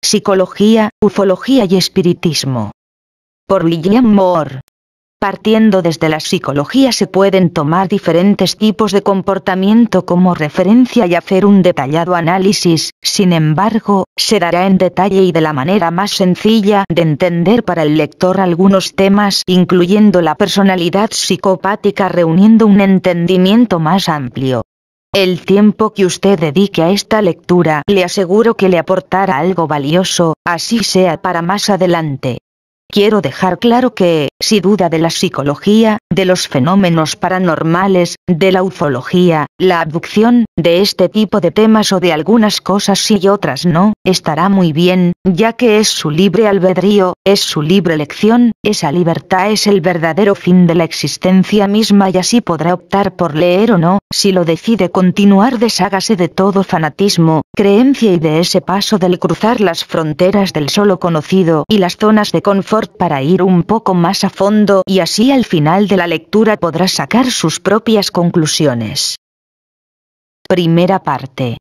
Psicología, Ufología y Espiritismo. Por William Moore. Partiendo desde la psicología se pueden tomar diferentes tipos de comportamiento como referencia y hacer un detallado análisis, sin embargo, se dará en detalle y de la manera más sencilla de entender para el lector algunos temas incluyendo la personalidad psicopática reuniendo un entendimiento más amplio. El tiempo que usted dedique a esta lectura le aseguro que le aportará algo valioso, así sea para más adelante. Quiero dejar claro que, si duda de la psicología, de los fenómenos paranormales, de la ufología, la abducción, de este tipo de temas o de algunas cosas sí y otras no, estará muy bien, ya que es su libre albedrío, es su libre elección, esa libertad es el verdadero fin de la existencia misma y así podrá optar por leer o no, si lo decide continuar deshágase de todo fanatismo, creencia y de ese paso del cruzar las fronteras del solo conocido y las zonas de confort para ir un poco más a fondo y así al final de la lectura podrá sacar sus propias conclusiones. Primera parte.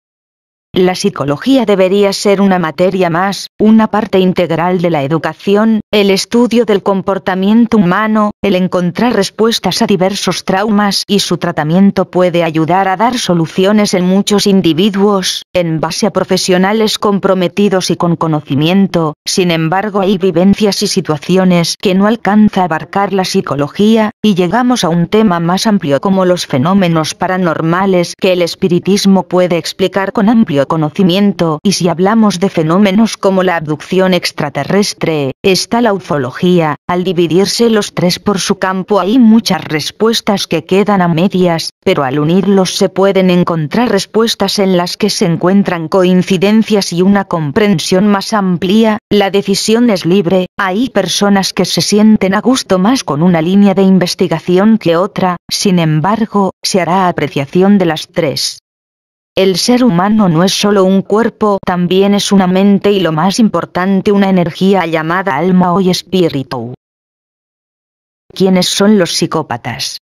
La psicología debería ser una materia más, una parte integral de la educación, el estudio del comportamiento humano, el encontrar respuestas a diversos traumas y su tratamiento puede ayudar a dar soluciones en muchos individuos, en base a profesionales comprometidos y con conocimiento. Sin embargo, hay vivencias y situaciones que no alcanza a abarcar la psicología, y llegamos a un tema más amplio como los fenómenos paranormales que el espiritismo puede explicar con amplio conocimiento, y si hablamos de fenómenos como la abducción extraterrestre, está la ufología. Al dividirse los tres por su campo hay muchas respuestas que quedan a medias, pero al unirlos se pueden encontrar respuestas en las que se encuentran coincidencias y una comprensión más amplia. La decisión es libre, hay personas que se sienten a gusto más con una línea de investigación que otra, sin embargo, se hará apreciación de las tres. El ser humano no es solo un cuerpo, también es una mente y lo más importante una energía llamada alma o espíritu. ¿Quiénes son los psicópatas?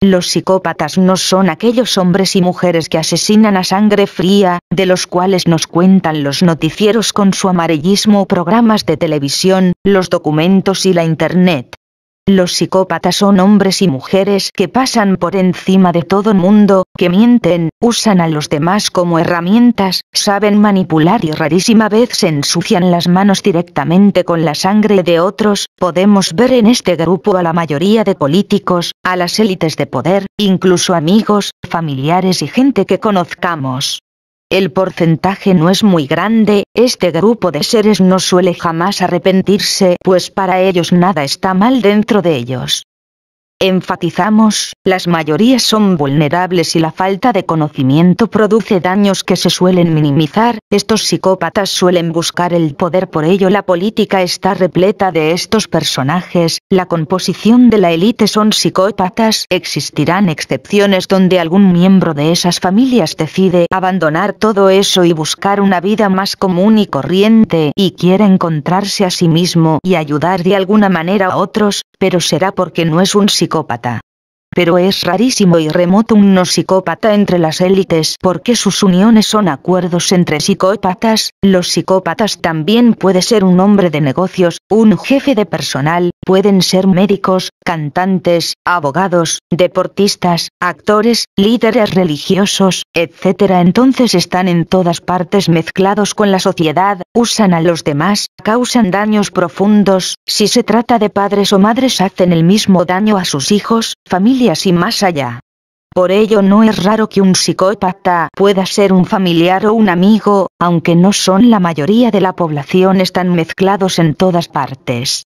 Los psicópatas no son aquellos hombres y mujeres que asesinan a sangre fría, de los cuales nos cuentan los noticieros con su amarillismo o programas de televisión, los documentos y la internet. Los psicópatas son hombres y mujeres que pasan por encima de todo el mundo, que mienten, usan a los demás como herramientas, saben manipular y rarísima vez se ensucian las manos directamente con la sangre de otros. Podemos ver en este grupo a la mayoría de políticos, a las élites de poder, incluso amigos, familiares y gente que conozcamos. El porcentaje no es muy grande, este grupo de seres no suele jamás arrepentirse, pues para ellos nada está mal dentro de ellos. Enfatizamos, las mayorías son vulnerables y la falta de conocimiento produce daños que se suelen minimizar. Estos psicópatas suelen buscar el poder, por ello la política está repleta de estos personajes. La composición de la élite son psicópatas. Existirán excepciones donde algún miembro de esas familias decide abandonar todo eso y buscar una vida más común y corriente, y quiere encontrarse a sí mismo y ayudar de alguna manera a otros, pero será porque no es un psicópata. Pero es rarísimo y remoto un no psicópata entre las élites porque sus uniones son acuerdos entre psicópatas. Los psicópatas también puede ser un hombre de negocios, un jefe de personal, pueden ser médicos, cantantes, abogados, deportistas, actores, líderes religiosos, etc. Entonces están en todas partes mezclados con la sociedad, usan a los demás, causan daños profundos. Si se trata de padres o madres hacen el mismo daño a sus hijos, familias y más allá. Por ello no es raro que un psicópata pueda ser un familiar o un amigo, aunque no son la mayoría de la población, están mezclados en todas partes.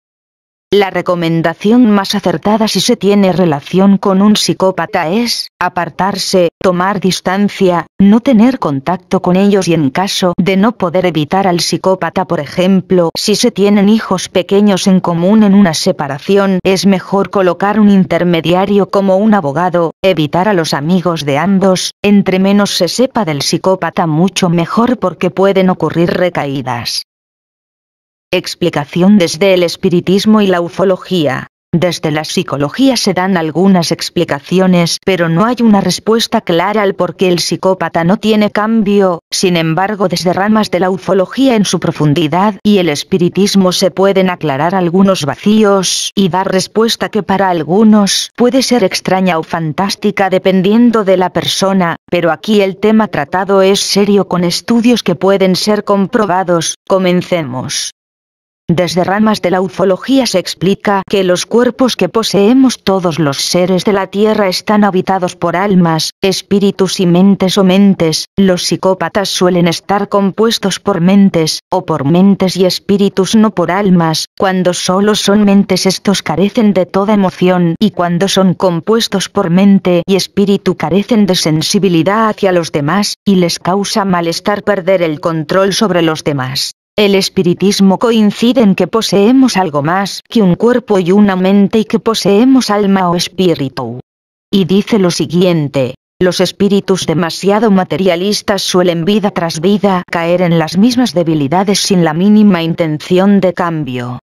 La recomendación más acertada si se tiene relación con un psicópata es apartarse, tomar distancia, no tener contacto con ellos y en caso de no poder evitar al psicópata, por ejemplo, si se tienen hijos pequeños en común en una separación, es mejor colocar un intermediario como un abogado, evitar a los amigos de ambos, entre menos se sepa del psicópata mucho mejor porque pueden ocurrir recaídas. Explicación desde el espiritismo y la ufología. Desde la psicología se dan algunas explicaciones, pero no hay una respuesta clara al por qué el psicópata no tiene cambio. Sin embargo, desde ramas de la ufología en su profundidad y el espiritismo se pueden aclarar algunos vacíos y dar respuesta que para algunos puede ser extraña o fantástica dependiendo de la persona, pero aquí el tema tratado es serio con estudios que pueden ser comprobados. Comencemos. Desde ramas de la ufología se explica que los cuerpos que poseemos todos los seres de la Tierra están habitados por almas, espíritus y mentes o mentes. Los psicópatas suelen estar compuestos por mentes, o por mentes y espíritus, no por almas. Cuando solo son mentes, estos carecen de toda emoción, y cuando son compuestos por mente y espíritu carecen de sensibilidad hacia los demás, y les causa malestar perder el control sobre los demás. El espiritismo coincide en que poseemos algo más que un cuerpo y una mente y que poseemos alma o espíritu. Y dice lo siguiente: los espíritus demasiado materialistas suelen vida tras vida caer en las mismas debilidades sin la mínima intención de cambio.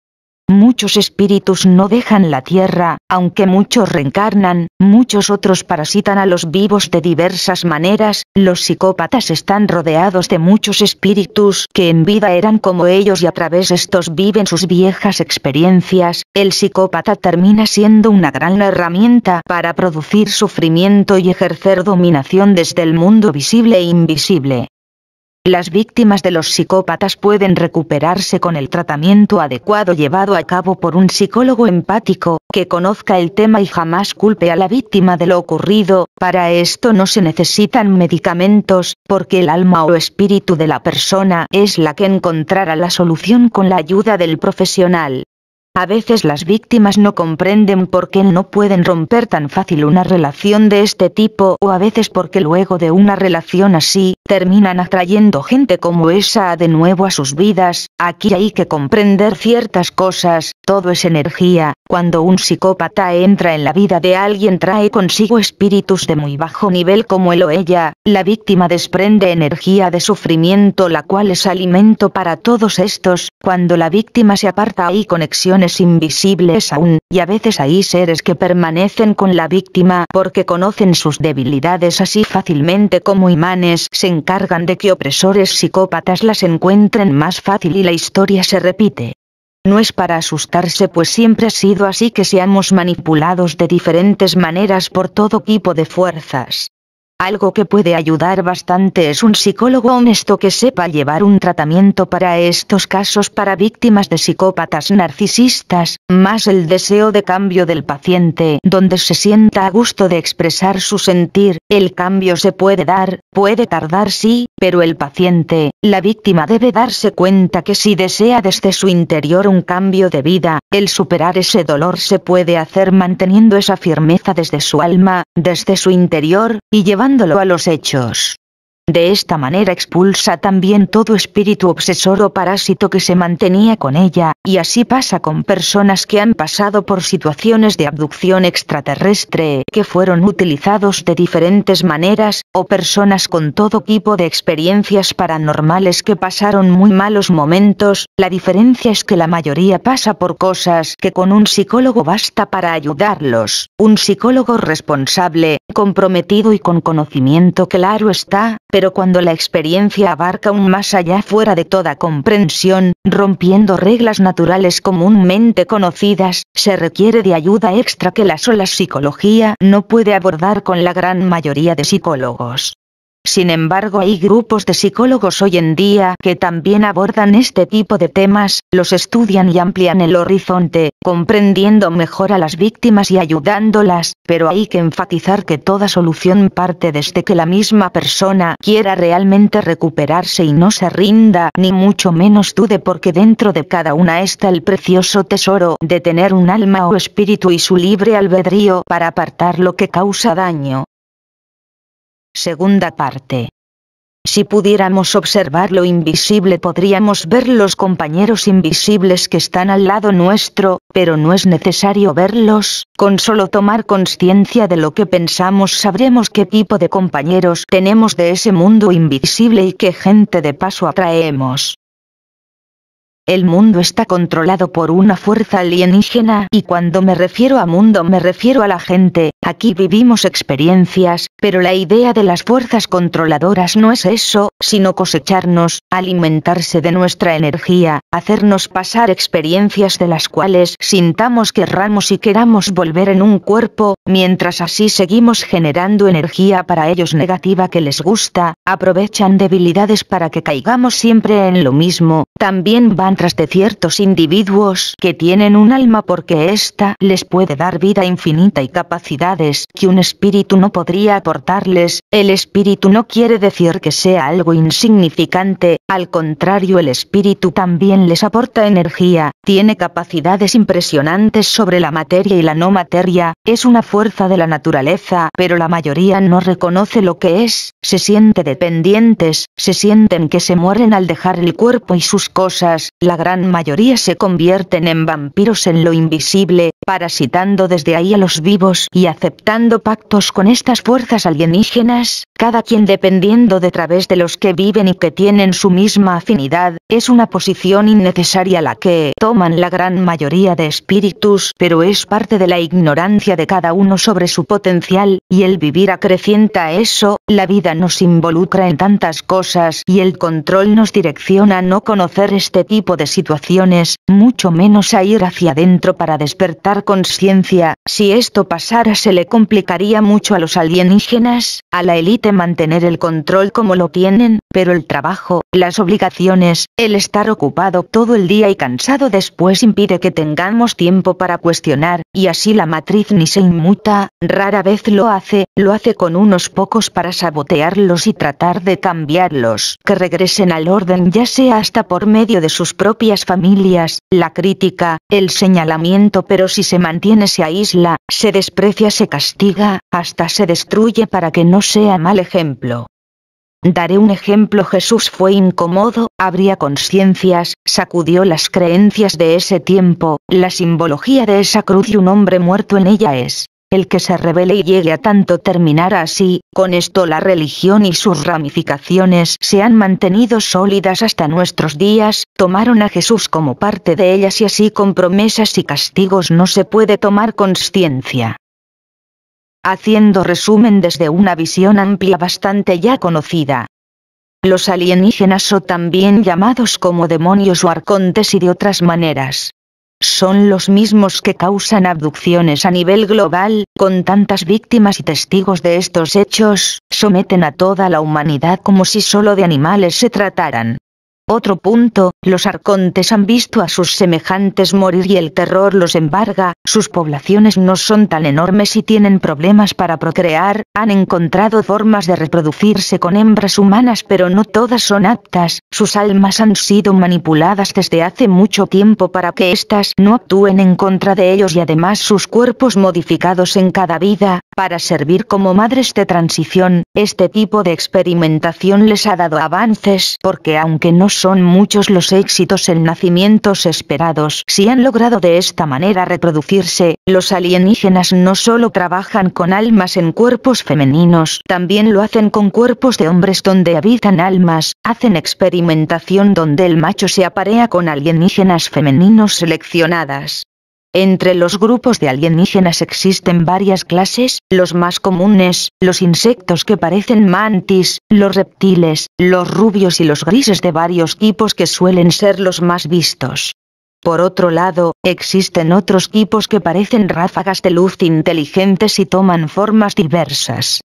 Muchos espíritus no dejan la tierra, aunque muchos reencarnan, muchos otros parasitan a los vivos de diversas maneras. Los psicópatas están rodeados de muchos espíritus que en vida eran como ellos y a través de estos viven sus viejas experiencias. El psicópata termina siendo una gran herramienta para producir sufrimiento y ejercer dominación desde el mundo visible e invisible. Las víctimas de los psicópatas pueden recuperarse con el tratamiento adecuado llevado a cabo por un psicólogo empático, que conozca el tema y jamás culpe a la víctima de lo ocurrido. Para esto no se necesitan medicamentos, porque el alma o espíritu de la persona es la que encontrará la solución con la ayuda del profesional. A veces las víctimas no comprenden por qué no pueden romper tan fácil una relación de este tipo, o a veces porque luego de una relación así, terminan atrayendo gente como esa de nuevo a sus vidas. Aquí hay que comprender ciertas cosas, todo es energía. Cuando un psicópata entra en la vida de alguien trae consigo espíritus de muy bajo nivel como él o ella. La víctima desprende energía de sufrimiento, la cual es alimento para todos estos. Cuando la víctima se aparta hay conexiones invisibles aún, y a veces hay seres que permanecen con la víctima porque conocen sus debilidades así fácilmente como imanes. Se encargan de que opresores psicópatas las encuentren más fácil y la historia se repite. No es para asustarse, pues siempre ha sido así, que seamos manipulados de diferentes maneras por todo tipo de fuerzas. Algo que puede ayudar bastante es un psicólogo honesto que sepa llevar un tratamiento para estos casos para víctimas de psicópatas narcisistas, más el deseo de cambio del paciente, donde se sienta a gusto de expresar su sentir. El cambio se puede dar, puede tardar sí, pero el paciente, la víctima, debe darse cuenta que si desea desde su interior un cambio de vida, el superar ese dolor se puede hacer manteniendo esa firmeza desde su alma, desde su interior, y llevándolo a los hechos. De esta manera expulsa también todo espíritu obsesor o parásito que se mantenía con ella, y así pasa con personas que han pasado por situaciones de abducción extraterrestre, que fueron utilizados de diferentes maneras, o personas con todo tipo de experiencias paranormales que pasaron muy malos momentos. La diferencia es que la mayoría pasa por cosas que con un psicólogo basta para ayudarlos, un psicólogo responsable, comprometido y con conocimiento, claro está. Pero cuando la experiencia abarca un más allá fuera de toda comprensión, rompiendo reglas naturales comúnmente conocidas, se requiere de ayuda extra que la sola psicología no puede abordar con la gran mayoría de psicólogos. Sin embargo, hay grupos de psicólogos hoy en día que también abordan este tipo de temas, los estudian y amplían el horizonte, comprendiendo mejor a las víctimas y ayudándolas, pero hay que enfatizar que toda solución parte desde que la misma persona quiera realmente recuperarse y no se rinda, ni mucho menos dude, porque dentro de cada una está el precioso tesoro de tener un alma o espíritu y su libre albedrío para apartar lo que causa daño. Segunda parte. Si pudiéramos observar lo invisible, podríamos ver los compañeros invisibles que están al lado nuestro, pero no es necesario verlos. Con solo tomar conciencia de lo que pensamos sabremos qué tipo de compañeros tenemos de ese mundo invisible y qué gente de paso atraemos. El mundo está controlado por una fuerza alienígena, y cuando me refiero a mundo me refiero a la gente. Aquí vivimos experiencias, pero la idea de las fuerzas controladoras no es eso, sino cosecharnos, alimentarse de nuestra energía, hacernos pasar experiencias de las cuales sintamos, querramos y queramos volver en un cuerpo, mientras así seguimos generando energía para ellos negativa que les gusta, aprovechan debilidades para que caigamos siempre en lo mismo. También van tras de ciertos individuos que tienen un alma porque ésta les puede dar vida infinita y capacidades que un espíritu no podría aportarles. El espíritu no quiere decir que sea algo insignificante, al contrario, el espíritu también les aporta energía, tiene capacidades impresionantes sobre la materia y la no materia, es una fuerza de la naturaleza, pero la mayoría no reconoce lo que es, se siente dependientes, se sienten que se mueren al dejar el cuerpo y sus cosas. La gran mayoría se convierten en vampiros en lo invisible, parasitando desde ahí a los vivos y aceptando pactos con estas fuerzas alienígenas, cada quien dependiendo de través de los que viven y que tienen su misma afinidad. Es una posición innecesaria la que toman la gran mayoría de espíritus, pero es parte de la ignorancia de cada uno sobre su potencial, y el vivir acrecienta eso. La vida nos involucra en tantas cosas y el control nos direcciona a no conocer este tipo de situaciones, mucho menos a ir hacia adentro para despertar conciencia. Si esto pasara se le complicaría mucho a los alienígenas, a la élite mantener el control como lo tienen, pero el trabajo, las obligaciones, el estar ocupado todo el día y cansado después impide que tengamos tiempo para cuestionar, y así la matriz ni se inmuta, rara vez lo hace con unos pocos para sabotearlos y tratar de cambiarlos, que regresen al orden ya sea hasta por medio de sus propias familias, la crítica, el señalamiento, pero si se mantiene se aísla, se desprecia, se castiga, hasta se destruye para que no sea mal ejemplo. Daré un ejemplo. Jesús fue incómodo, abría conciencias, sacudió las creencias de ese tiempo, la simbología de esa cruz y un hombre muerto en ella es el que se rebele y llegue a tanto terminará así. Con esto la religión y sus ramificaciones se han mantenido sólidas hasta nuestros días, tomaron a Jesús como parte de ellas y así con promesas y castigos no se puede tomar conciencia. Haciendo resumen desde una visión amplia bastante ya conocida. Los alienígenas o también llamados como demonios o arcontes y de otras maneras. Son los mismos que causan abducciones a nivel global, con tantas víctimas y testigos de estos hechos, someten a toda la humanidad como si solo de animales se trataran. Otro punto, los arcontes han visto a sus semejantes morir y el terror los embarga, sus poblaciones no son tan enormes y tienen problemas para procrear, han encontrado formas de reproducirse con hembras humanas pero no todas son aptas, sus almas han sido manipuladas desde hace mucho tiempo para que éstas no actúen en contra de ellos y además sus cuerpos modificados en cada vida, para servir como madres de transición. Este tipo de experimentación les ha dado avances porque aunque no son muchos los éxitos en nacimientos esperados, si han logrado de esta manera reproducirse, los alienígenas no solo trabajan con almas en cuerpos femeninos, también lo hacen con cuerpos de hombres donde habitan almas, hacen experimentación donde el macho se aparea con alienígenas femeninos seleccionadas. Entre los grupos de alienígenas existen varias clases, los más comunes, los insectos que parecen mantis, los reptiles, los rubios y los grises de varios tipos que suelen ser los más vistos. Por otro lado, existen otros tipos que parecen ráfagas de luz inteligentes y toman formas diversas.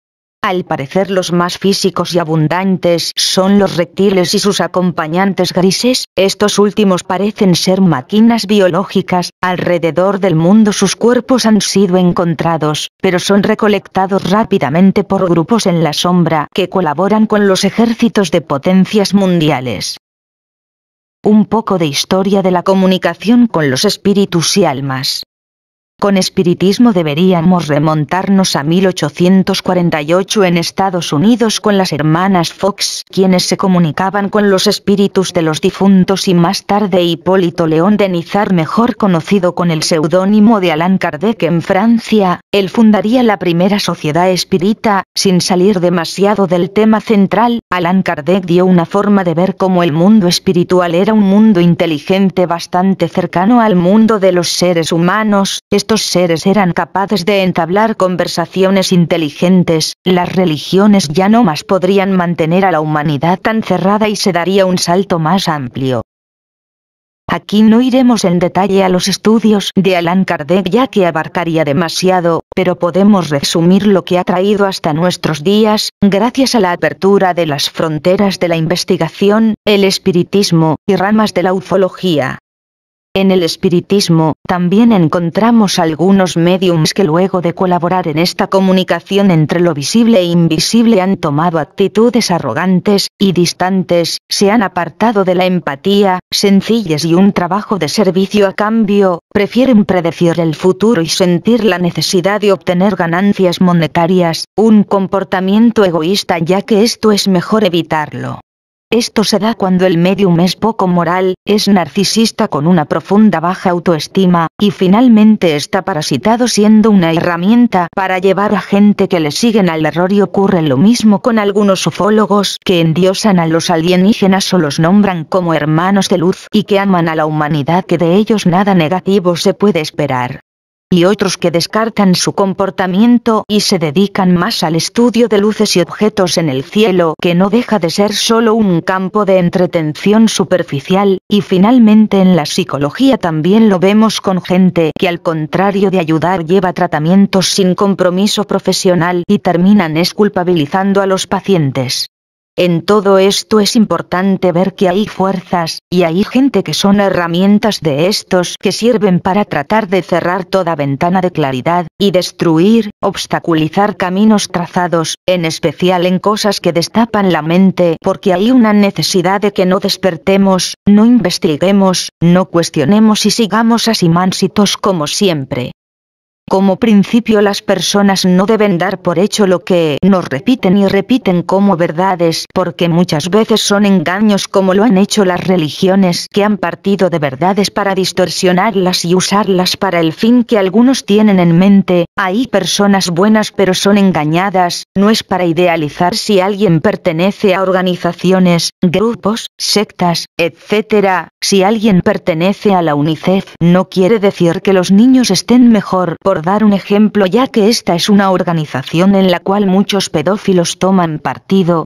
Al parecer los más físicos y abundantes son los reptiles y sus acompañantes grises, estos últimos parecen ser máquinas biológicas, alrededor del mundo sus cuerpos han sido encontrados, pero son recolectados rápidamente por grupos en la sombra que colaboran con los ejércitos de potencias mundiales. Un poco de historia de la comunicación con los espíritus y almas. Con espiritismo deberíamos remontarnos a 1848 en Estados Unidos con las hermanas Fox, quienes se comunicaban con los espíritus de los difuntos, y más tarde Hipólito León de Nizar, mejor conocido con el seudónimo de Allan Kardec, en Francia. Él fundaría la primera sociedad espírita. Sin salir demasiado del tema central, Allan Kardec dio una forma de ver cómo el mundo espiritual era un mundo inteligente bastante cercano al mundo de los seres humanos. Estos seres eran capaces de entablar conversaciones inteligentes. Las religiones ya no más podrían mantener a la humanidad tan cerrada y se daría un salto más amplio. Aquí no iremos en detalle a los estudios de Allan Kardec ya que abarcaría demasiado, pero podemos resumir lo que ha traído hasta nuestros días, gracias a la apertura de las fronteras de la investigación, el espiritismo y ramas de la ufología. En el espiritismo, también encontramos algunos médiums que luego de colaborar en esta comunicación entre lo visible e invisible han tomado actitudes arrogantes y distantes, se han apartado de la empatía, sencillez y un trabajo de servicio a cambio, prefieren predecir el futuro y sentir la necesidad de obtener ganancias monetarias, un comportamiento egoísta ya que esto es mejor evitarlo. Esto se da cuando el médium es poco moral, es narcisista con una profunda baja autoestima, y finalmente está parasitado siendo una herramienta para llevar a gente que le siguen al error. Y ocurre lo mismo con algunos ufólogos que endiosan a los alienígenas o los nombran como hermanos de luz y que aman a la humanidad, que de ellos nada negativo se puede esperar. Y otros que descartan su comportamiento y se dedican más al estudio de luces y objetos en el cielo, que no deja de ser solo un campo de entretención superficial. Y finalmente en la psicología también lo vemos con gente que al contrario de ayudar lleva tratamientos sin compromiso profesional y terminan culpabilizando a los pacientes. En todo esto es importante ver que hay fuerzas, y hay gente que son herramientas de estos que sirven para tratar de cerrar toda ventana de claridad, y destruir, obstaculizar caminos trazados, en especial en cosas que destapan la mente, porque hay una necesidad de que no despertemos, no investiguemos, no cuestionemos y sigamos así mansitos como siempre. Como principio, las personas no deben dar por hecho lo que nos repiten y repiten como verdades, porque muchas veces son engaños, como lo han hecho las religiones, que han partido de verdades para distorsionarlas y usarlas para el fin que algunos tienen en mente. Hay personas buenas pero son engañadas. No es para idealizar si alguien pertenece a organizaciones, grupos, sectas, etc. Si alguien pertenece a la UNICEF, no quiere decir que los niños estén mejor, por dar un ejemplo, ya que esta es una organización en la cual muchos pedófilos toman partido.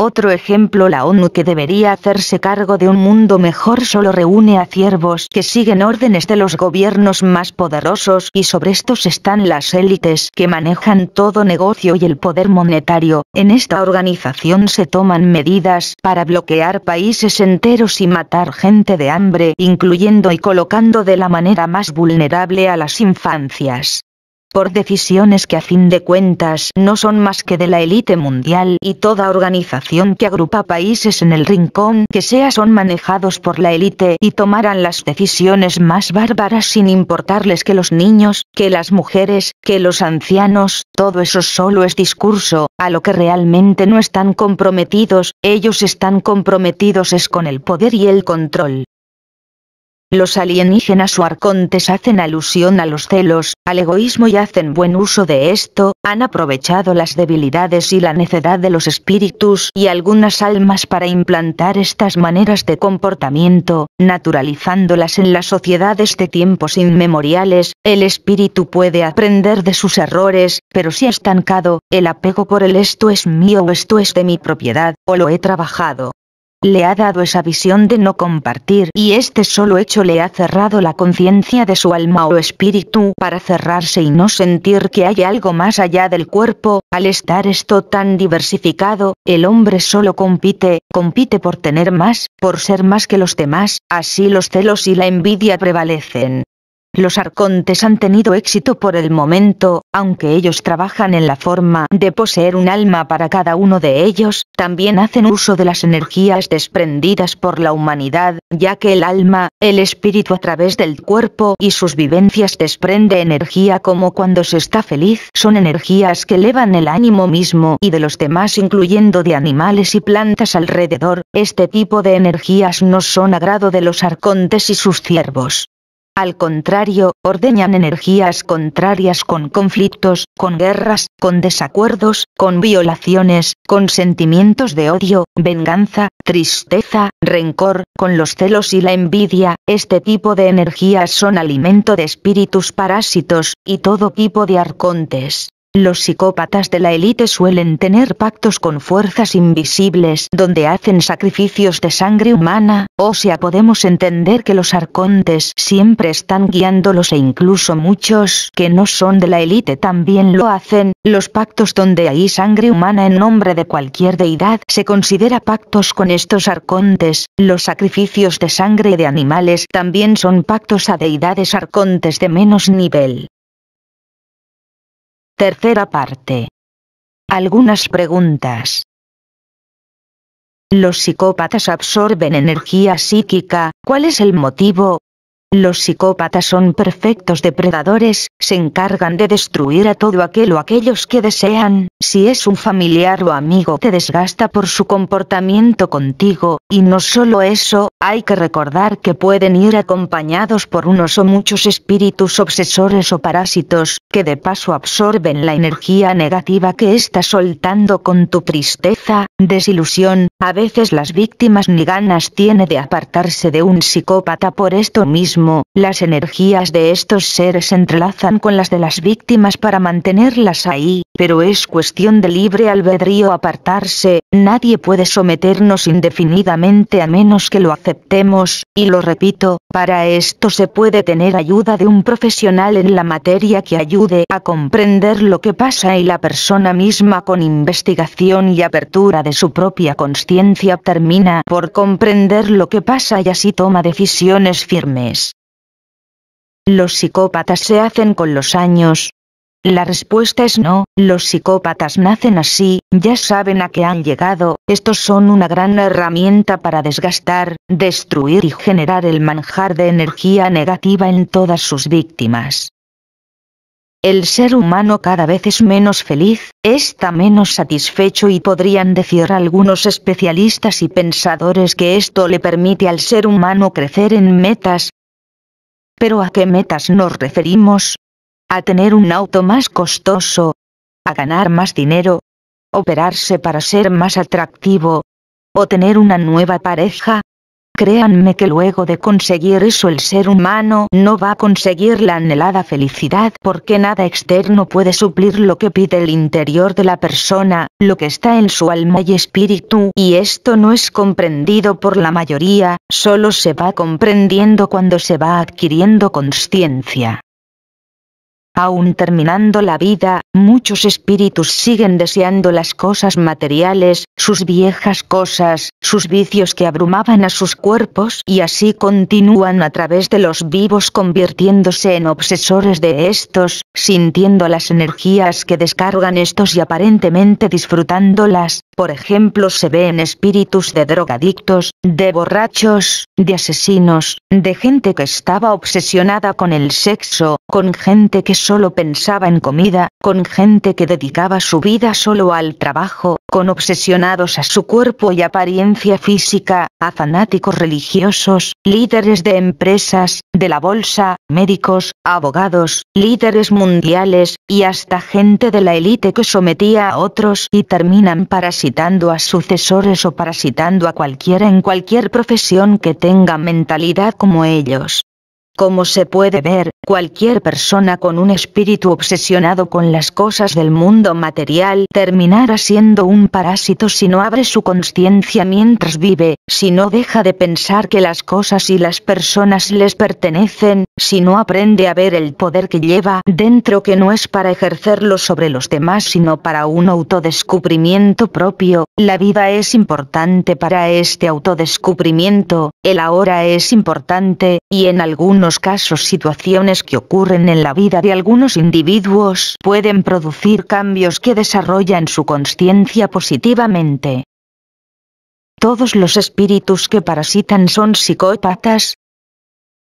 Otro ejemplo, la ONU, que debería hacerse cargo de un mundo mejor, solo reúne a ciervos que siguen órdenes de los gobiernos más poderosos, y sobre estos están las élites que manejan todo negocio y el poder monetario. En esta organización se toman medidas para bloquear países enteros y matar gente de hambre, incluyendo y colocando de la manera más vulnerable a las infancias. Por decisiones que a fin de cuentas no son más que de la élite mundial, y toda organización que agrupa países en el rincón que sea son manejados por la élite y tomarán las decisiones más bárbaras sin importarles que los niños, que las mujeres, que los ancianos. Todo eso solo es discurso. A lo que realmente no están comprometidos, ellos están comprometidos es con el poder y el control. Los alienígenas o arcontes hacen alusión a los celos, al egoísmo, y hacen buen uso de esto. Han aprovechado las debilidades y la necedad de los espíritus y algunas almas para implantar estas maneras de comportamiento, naturalizándolas en las sociedades de tiempos inmemoriales. El espíritu puede aprender de sus errores, pero si ha estancado, el apego por el esto es mío o esto es de mi propiedad, o lo he trabajado, le ha dado esa visión de no compartir, y este solo hecho le ha cerrado la conciencia de su alma o espíritu para cerrarse y no sentir que hay algo más allá del cuerpo. Al estar esto tan diversificado, el hombre solo compite por tener más, por ser más que los demás. Así los celos y la envidia prevalecen. Los arcontes han tenido éxito por el momento, aunque ellos trabajan en la forma de poseer un alma para cada uno de ellos, también hacen uso de las energías desprendidas por la humanidad, ya que el alma, el espíritu a través del cuerpo y sus vivencias desprende energía como cuando se está feliz. Son energías que elevan el ánimo mismo y de los demás, incluyendo de animales y plantas alrededor. Este tipo de energías no son agrado de los arcontes y sus siervos. Al contrario, ordeñan energías contrarias con conflictos, con guerras, con desacuerdos, con violaciones, con sentimientos de odio, venganza, tristeza, rencor, con los celos y la envidia. Este tipo de energías son alimento de espíritus parásitos, y todo tipo de arcontes. Los psicópatas de la élite suelen tener pactos con fuerzas invisibles donde hacen sacrificios de sangre humana, o sea, podemos entender que los arcontes siempre están guiándolos e incluso muchos que no son de la élite también lo hacen. Los pactos donde hay sangre humana en nombre de cualquier deidad se considera pactos con estos arcontes. Los sacrificios de sangre de animales también son pactos a deidades arcontes de menos nivel. Tercera parte. Algunas preguntas. Los psicópatas absorben energía psíquica. ¿Cuál es el motivo? Los psicópatas son perfectos depredadores, se encargan de destruir a todo aquel o aquellos que desean. Si es un familiar o amigo, te desgasta por su comportamiento contigo, y no solo eso, hay que recordar que pueden ir acompañados por unos o muchos espíritus obsesores o parásitos, que de paso absorben la energía negativa que estás soltando con tu tristeza, desilusión. A veces las víctimas ni ganas tiene de apartarse de un psicópata por esto mismo. Las energías de estos seres se entrelazan con las de las víctimas para mantenerlas ahí, pero es cuestión de libre albedrío apartarse. Nadie puede someternos indefinidamente a menos que lo aceptemos, y lo repito, para esto se puede tener ayuda de un profesional en la materia que ayude a comprender lo que pasa, y la persona misma con investigación y apertura de su propia conciencia termina por comprender lo que pasa y así toma decisiones firmes. ¿Los psicópatas se hacen con los años? La respuesta es no, los psicópatas nacen así, ya saben a qué han llegado. Estos son una gran herramienta para desgastar, destruir y generar el manjar de energía negativa en todas sus víctimas. El ser humano cada vez es menos feliz, está menos satisfecho y podrían decir algunos especialistas y pensadores que esto le permite al ser humano crecer en metas. ¿Pero a qué metas nos referimos? ¿A tener un auto más costoso? ¿A ganar más dinero? ¿Operarse para ser más atractivo? ¿O tener una nueva pareja? Créanme que luego de conseguir eso el ser humano no va a conseguir la anhelada felicidad, porque nada externo puede suplir lo que pide el interior de la persona, lo que está en su alma y espíritu, y esto no es comprendido por la mayoría, solo se va comprendiendo cuando se va adquiriendo consciencia. Aún terminando la vida, muchos espíritus siguen deseando las cosas materiales, sus viejas cosas, sus vicios que abrumaban a sus cuerpos, y así continúan a través de los vivos convirtiéndose en obsesores de estos, sintiendo las energías que descargan estos y aparentemente disfrutándolas. Por ejemplo, se ve en espíritus de drogadictos, de borrachos, de asesinos, de gente que estaba obsesionada con el sexo, con gente que solo pensaba en comida, con gente que dedicaba su vida solo al trabajo, con obsesionados a su cuerpo y apariencia física, a fanáticos religiosos, líderes de empresas, de la bolsa, médicos, abogados, líderes mundiales, y hasta gente de la élite que sometía a otros y terminan parasitando a sucesores o parasitando a cualquiera en cualquier profesión que tenga mentalidad como ellos. Como se puede ver, cualquier persona con un espíritu obsesionado con las cosas del mundo material terminará siendo un parásito si no abre su conciencia mientras vive, si no deja de pensar que las cosas y las personas les pertenecen, si no aprende a ver el poder que lleva dentro, que no es para ejercerlo sobre los demás sino para un autodescubrimiento propio. La vida es importante para este autodescubrimiento, el ahora es importante, y en algunos casos situaciones que ocurren en la vida de algunos individuos pueden producir cambios que desarrollan su consciencia positivamente. ¿Todos los espíritus que parasitan son psicópatas?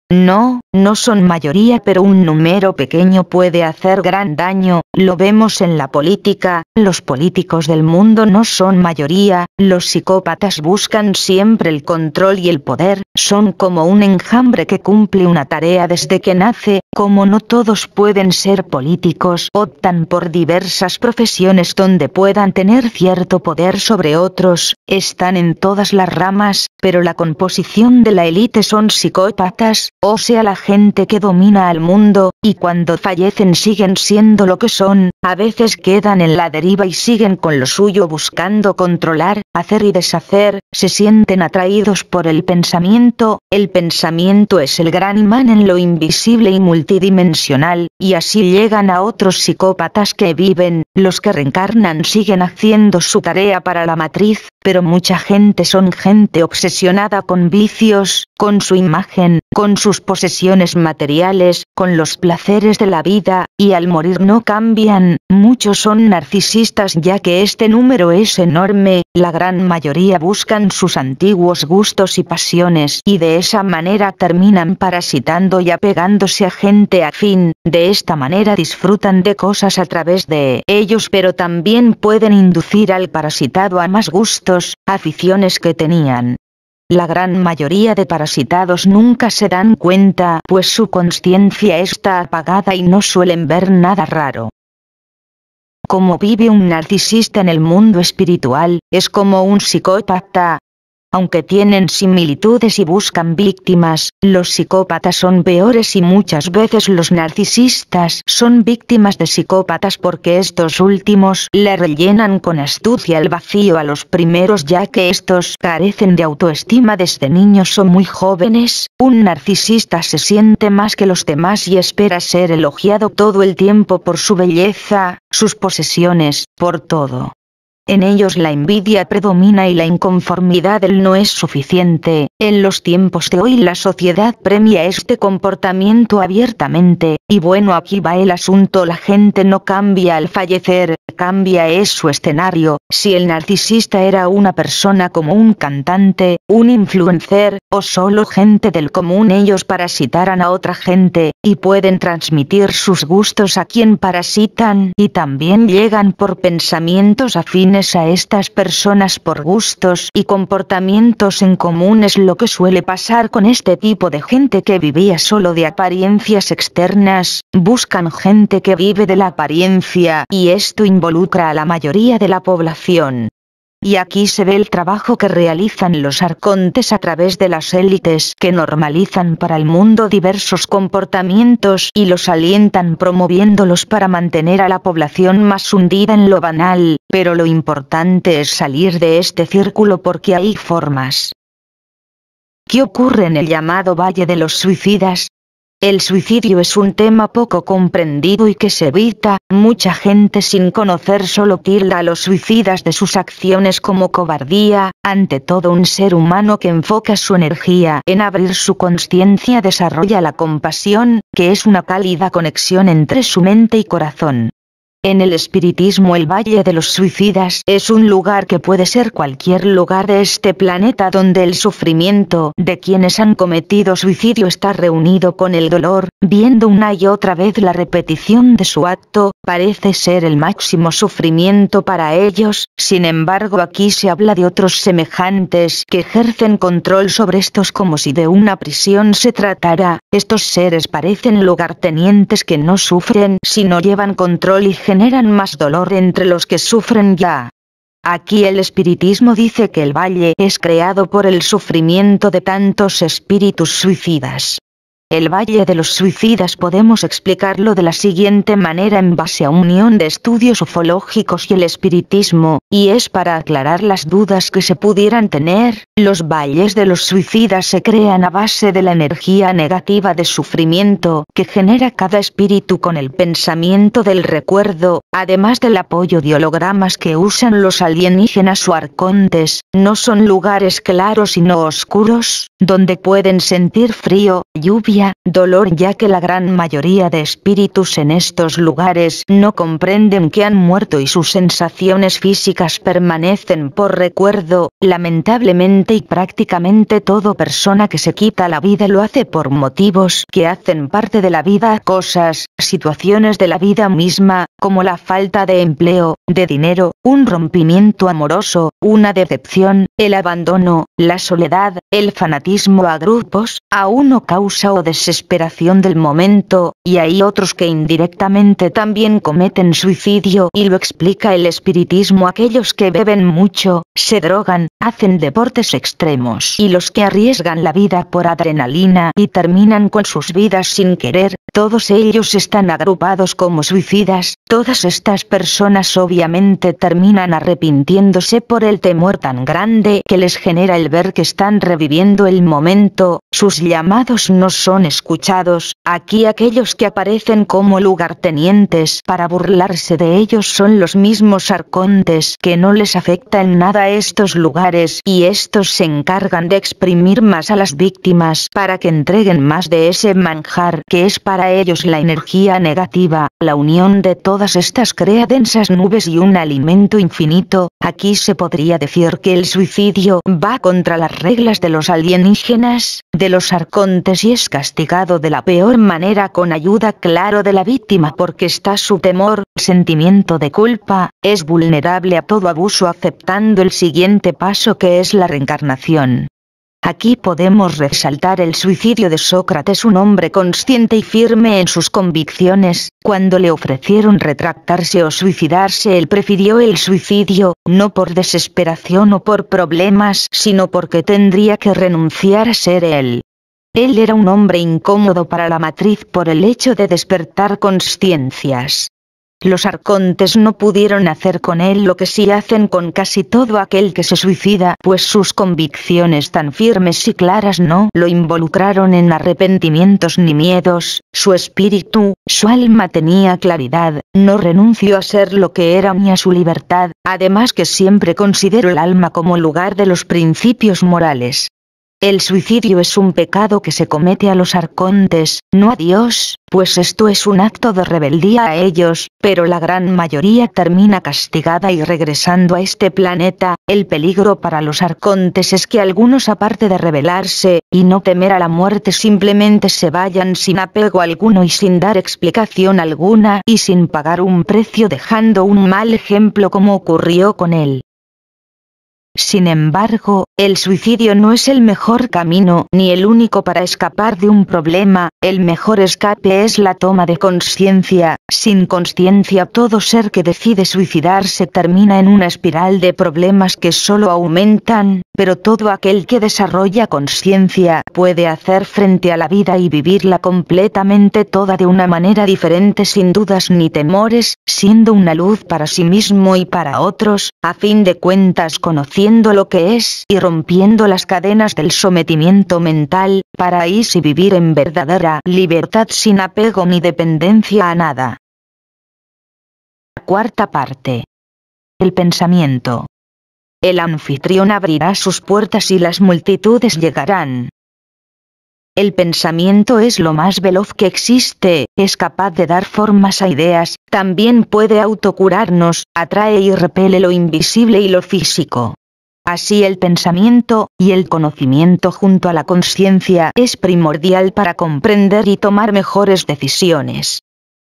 No, no son mayoría, pero un número pequeño puede hacer gran daño. Lo vemos en la política, los políticos del mundo no son mayoría, los psicópatas buscan siempre el control y el poder, son como un enjambre que cumple una tarea desde que nace. Como no todos pueden ser políticos, optan por diversas profesiones donde puedan tener cierto poder sobre otros, están en todas las ramas, pero la composición de la élite son psicópatas, o sea la gente que domina al mundo, y cuando fallecen siguen siendo lo que son, a veces quedan en la deriva y siguen con lo suyo buscando controlar, hacer y deshacer, se sienten atraídos por el pensamiento es el gran imán en lo invisible y multidimensional, y así llegan a otros psicópatas que viven, los que reencarnan siguen haciendo su tarea para la matriz, pero mucha gente son gente obsesionada con vicios, con su imagen, con sus posesiones materiales, con los placeres de la vida, y al morir no cambian. Muchos son narcisistas ya que este número es enorme, la gran mayoría buscan sus antiguos gustos y pasiones y de esa manera terminan parasitando y apegándose a gente afín, de esta manera disfrutan de cosas a través de ellos, pero también pueden inducir al parasitado a más gustos, aficiones que tenían. La gran mayoría de parasitados nunca se dan cuenta, pues su consciencia está apagada y no suelen ver nada raro. Como vive un narcisista en el mundo espiritual, es como un psicópata. Aunque tienen similitudes y buscan víctimas, los psicópatas son peores y muchas veces los narcisistas son víctimas de psicópatas porque estos últimos le rellenan con astucia el vacío a los primeros ya que estos carecen de autoestima desde niños o muy jóvenes. Un narcisista se siente más que los demás y espera ser elogiado todo el tiempo por su belleza, sus posesiones, por todo. En ellos la envidia predomina y la inconformidad del no es suficiente. En los tiempos de hoy la sociedad premia este comportamiento abiertamente, y bueno, aquí va el asunto, la gente no cambia al fallecer, cambia es su escenario. Si el narcisista era una persona como un cantante, un influencer, o solo gente del común, ellos parasitarán a otra gente, y pueden transmitir sus gustos a quien parasitan, y también llegan por pensamientos afines a estas personas por gustos y comportamientos en común. Es lo que suele pasar con este tipo de gente que vivía solo de apariencias externas, buscan gente que vive de la apariencia y esto involucra a la mayoría de la población. Y aquí se ve el trabajo que realizan los arcontes a través de las élites que normalizan para el mundo diversos comportamientos y los alientan promoviéndolos para mantener a la población más hundida en lo banal, pero lo importante es salir de este círculo porque hay formas. ¿Qué ocurre en el llamado Valle de los Suicidas? El suicidio es un tema poco comprendido y que se evita. Mucha gente sin conocer solo tilda a los suicidas de sus acciones como cobardía. Ante todo, un ser humano que enfoca su energía en abrir su consciencia desarrolla la compasión, que es una cálida conexión entre su mente y corazón. En el espiritismo el Valle de los Suicidas es un lugar que puede ser cualquier lugar de este planeta donde el sufrimiento de quienes han cometido suicidio está reunido con el dolor, viendo una y otra vez la repetición de su acto, parece ser el máximo sufrimiento para ellos. Sin embargo, aquí se habla de otros semejantes que ejercen control sobre estos como si de una prisión se tratara. Estos seres parecen lugartenientes que no sufren sino llevan control y generan más dolor entre los que sufren ya. Aquí el espiritismo dice que el valle es creado por el sufrimiento de tantos espíritus suicidas. El Valle de los Suicidas podemos explicarlo de la siguiente manera en base a unión de estudios ufológicos y el espiritismo, y es para aclarar las dudas que se pudieran tener. Los valles de los suicidas se crean a base de la energía negativa de sufrimiento que genera cada espíritu con el pensamiento del recuerdo, además del apoyo de hologramas que usan los alienígenas o arcontes. No son lugares claros sino oscuros, donde pueden sentir frío, lluvia, dolor, ya que la gran mayoría de espíritus en estos lugares no comprenden que han muerto y sus sensaciones físicas permanecen por recuerdo. Lamentablemente y prácticamente toda persona que se quita la vida lo hace por motivos que hacen parte de la vida, cosas, situaciones de la vida misma, como la falta de empleo, de dinero, un rompimiento amoroso, una decepción, el abandono, la soledad, el fanatismo a grupos, a uno causa o desesperación del momento, y hay otros que indirectamente también cometen suicidio y lo explica el espiritismo: aquellos que beben mucho, se drogan, hacen deportes extremos y los que arriesgan la vida por adrenalina y terminan con sus vidas sin querer, todos ellos están agrupados como suicidas. Todas estas personas obviamente terminan arrepintiéndose por el temor tan grande que les genera el ver que están reviviendo el momento. Sus llamados no son escuchados. Aquí aquellos que aparecen como lugartenientes para burlarse de ellos son los mismos arcontes que no les afecta en nada estos lugares, y estos se encargan de exprimir más a las víctimas para que entreguen más de ese manjar que es para ellos la energía negativa. La unión de todas estas crea densas nubes y un alimento infinito. Aquí se podría decir que el suicidio va contra las reglas de los alienígenas, de los arcontes, y es castigado de la peor manera con ayuda claro de la víctima, porque está su temor, sentimiento de culpa, es vulnerable a todo abuso aceptando el siguiente paso que es la reencarnación. Aquí podemos resaltar el suicidio de Sócrates, un hombre consciente y firme en sus convicciones. Cuando le ofrecieron retractarse o suicidarse, él prefirió el suicidio, no por desesperación o por problemas, sino porque tendría que renunciar a ser él. Él era un hombre incómodo para la matriz por el hecho de despertar conciencias. Los arcontes no pudieron hacer con él lo que sí hacen con casi todo aquel que se suicida, pues sus convicciones tan firmes y claras no lo involucraron en arrepentimientos ni miedos. Su espíritu, su alma tenía claridad, no renunció a ser lo que era ni a su libertad, además que siempre considero el alma como lugar de los principios morales. El suicidio es un pecado que se comete a los arcontes, no a Dios, pues esto es un acto de rebeldía a ellos, pero la gran mayoría termina castigada y regresando a este planeta. El peligro para los arcontes es que algunos, aparte de rebelarse y no temer a la muerte, simplemente se vayan sin apego alguno y sin dar explicación alguna y sin pagar un precio, dejando un mal ejemplo como ocurrió con él. Sin embargo, el suicidio no es el mejor camino ni el único para escapar de un problema. El mejor escape es la toma de conciencia. Sin conciencia, todo ser que decide suicidarse termina en una espiral de problemas que solo aumentan, pero todo aquel que desarrolla conciencia puede hacer frente a la vida y vivirla completamente toda de una manera diferente, sin dudas ni temores, siendo una luz para sí mismo y para otros, a fin de cuentas conociendo lo que es y rompiendo las cadenas del sometimiento mental, para así vivir en verdadera libertad sin apego ni dependencia a nada. Cuarta parte. El pensamiento. El anfitrión abrirá sus puertas y las multitudes llegarán. El pensamiento es lo más veloz que existe, es capaz de dar formas a ideas, también puede autocurarnos, atrae y repele lo invisible y lo físico. Así el pensamiento, y el conocimiento junto a la conciencia, es primordial para comprender y tomar mejores decisiones.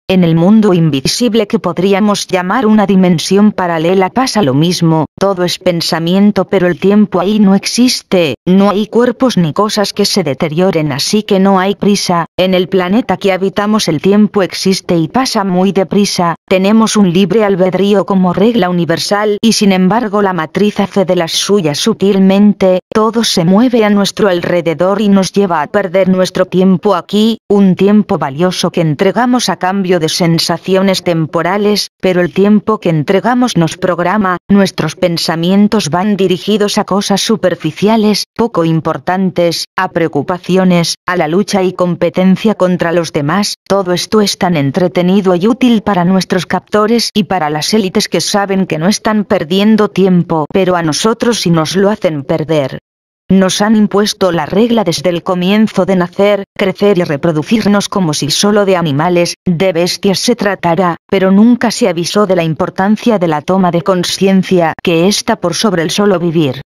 En el mundo invisible, que podríamos llamar una dimensión paralela, pasa lo mismo. Todo es pensamiento, pero el tiempo ahí no existe, no hay cuerpos ni cosas que se deterioren, así que no hay prisa. En el planeta que habitamos el tiempo existe y pasa muy deprisa, tenemos un libre albedrío como regla universal y sin embargo la matriz hace de las suyas sutilmente, todo se mueve a nuestro alrededor y nos lleva a perder nuestro tiempo aquí, un tiempo valioso que entregamos a cambio de sensaciones temporales, pero el tiempo que entregamos nos programa, nuestros pensamientos van dirigidos a cosas superficiales, poco importantes, a preocupaciones, a la lucha y competencia contra los demás. Todo esto es tan entretenido y útil para nuestros captores y para las élites que saben que no están perdiendo tiempo, pero a nosotros sí nos lo hacen perder. Nos han impuesto la regla desde el comienzo de nacer, crecer y reproducirnos como si solo de animales, de bestias se tratara, pero nunca se avisó de la importancia de la toma de conciencia que está por sobre el solo vivir.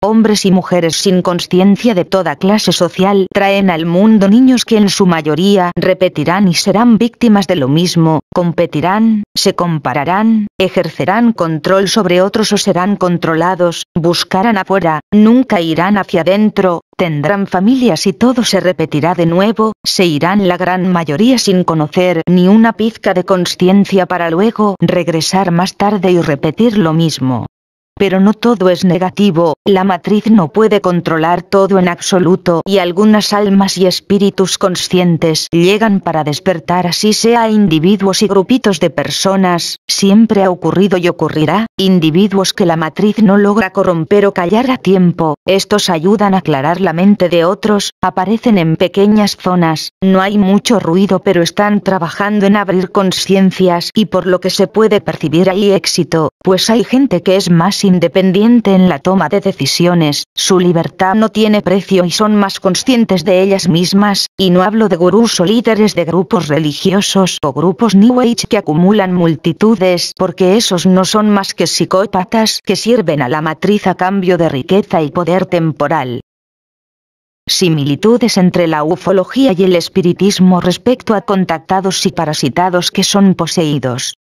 Hombres y mujeres sin consciencia de toda clase social traen al mundo niños que en su mayoría repetirán y serán víctimas de lo mismo, competirán, se compararán, ejercerán control sobre otros o serán controlados, buscarán afuera, nunca irán hacia adentro, tendrán familias y todo se repetirá de nuevo, se irán la gran mayoría sin conocer ni una pizca de consciencia para luego regresar más tarde y repetir lo mismo. Pero no todo es negativo, la matriz no puede controlar todo en absoluto y algunas almas y espíritus conscientes llegan para despertar, así sea a individuos y grupitos de personas, siempre ha ocurrido y ocurrirá, individuos que la matriz no logra corromper o callar a tiempo, estos ayudan a aclarar la mente de otros, aparecen en pequeñas zonas, no hay mucho ruido pero están trabajando en abrir conciencias y por lo que se puede percibir hay éxito, pues hay gente que es más independiente en la toma de decisiones, su libertad no tiene precio y son más conscientes de ellas mismas, y no hablo de gurús o líderes de grupos religiosos o grupos New Age que acumulan multitudes, porque esos no son más que psicópatas que sirven a la matriz a cambio de riqueza y poder temporal. Similitudes entre la ufología y el espiritismo respecto a contactados y parasitados que son poseídos.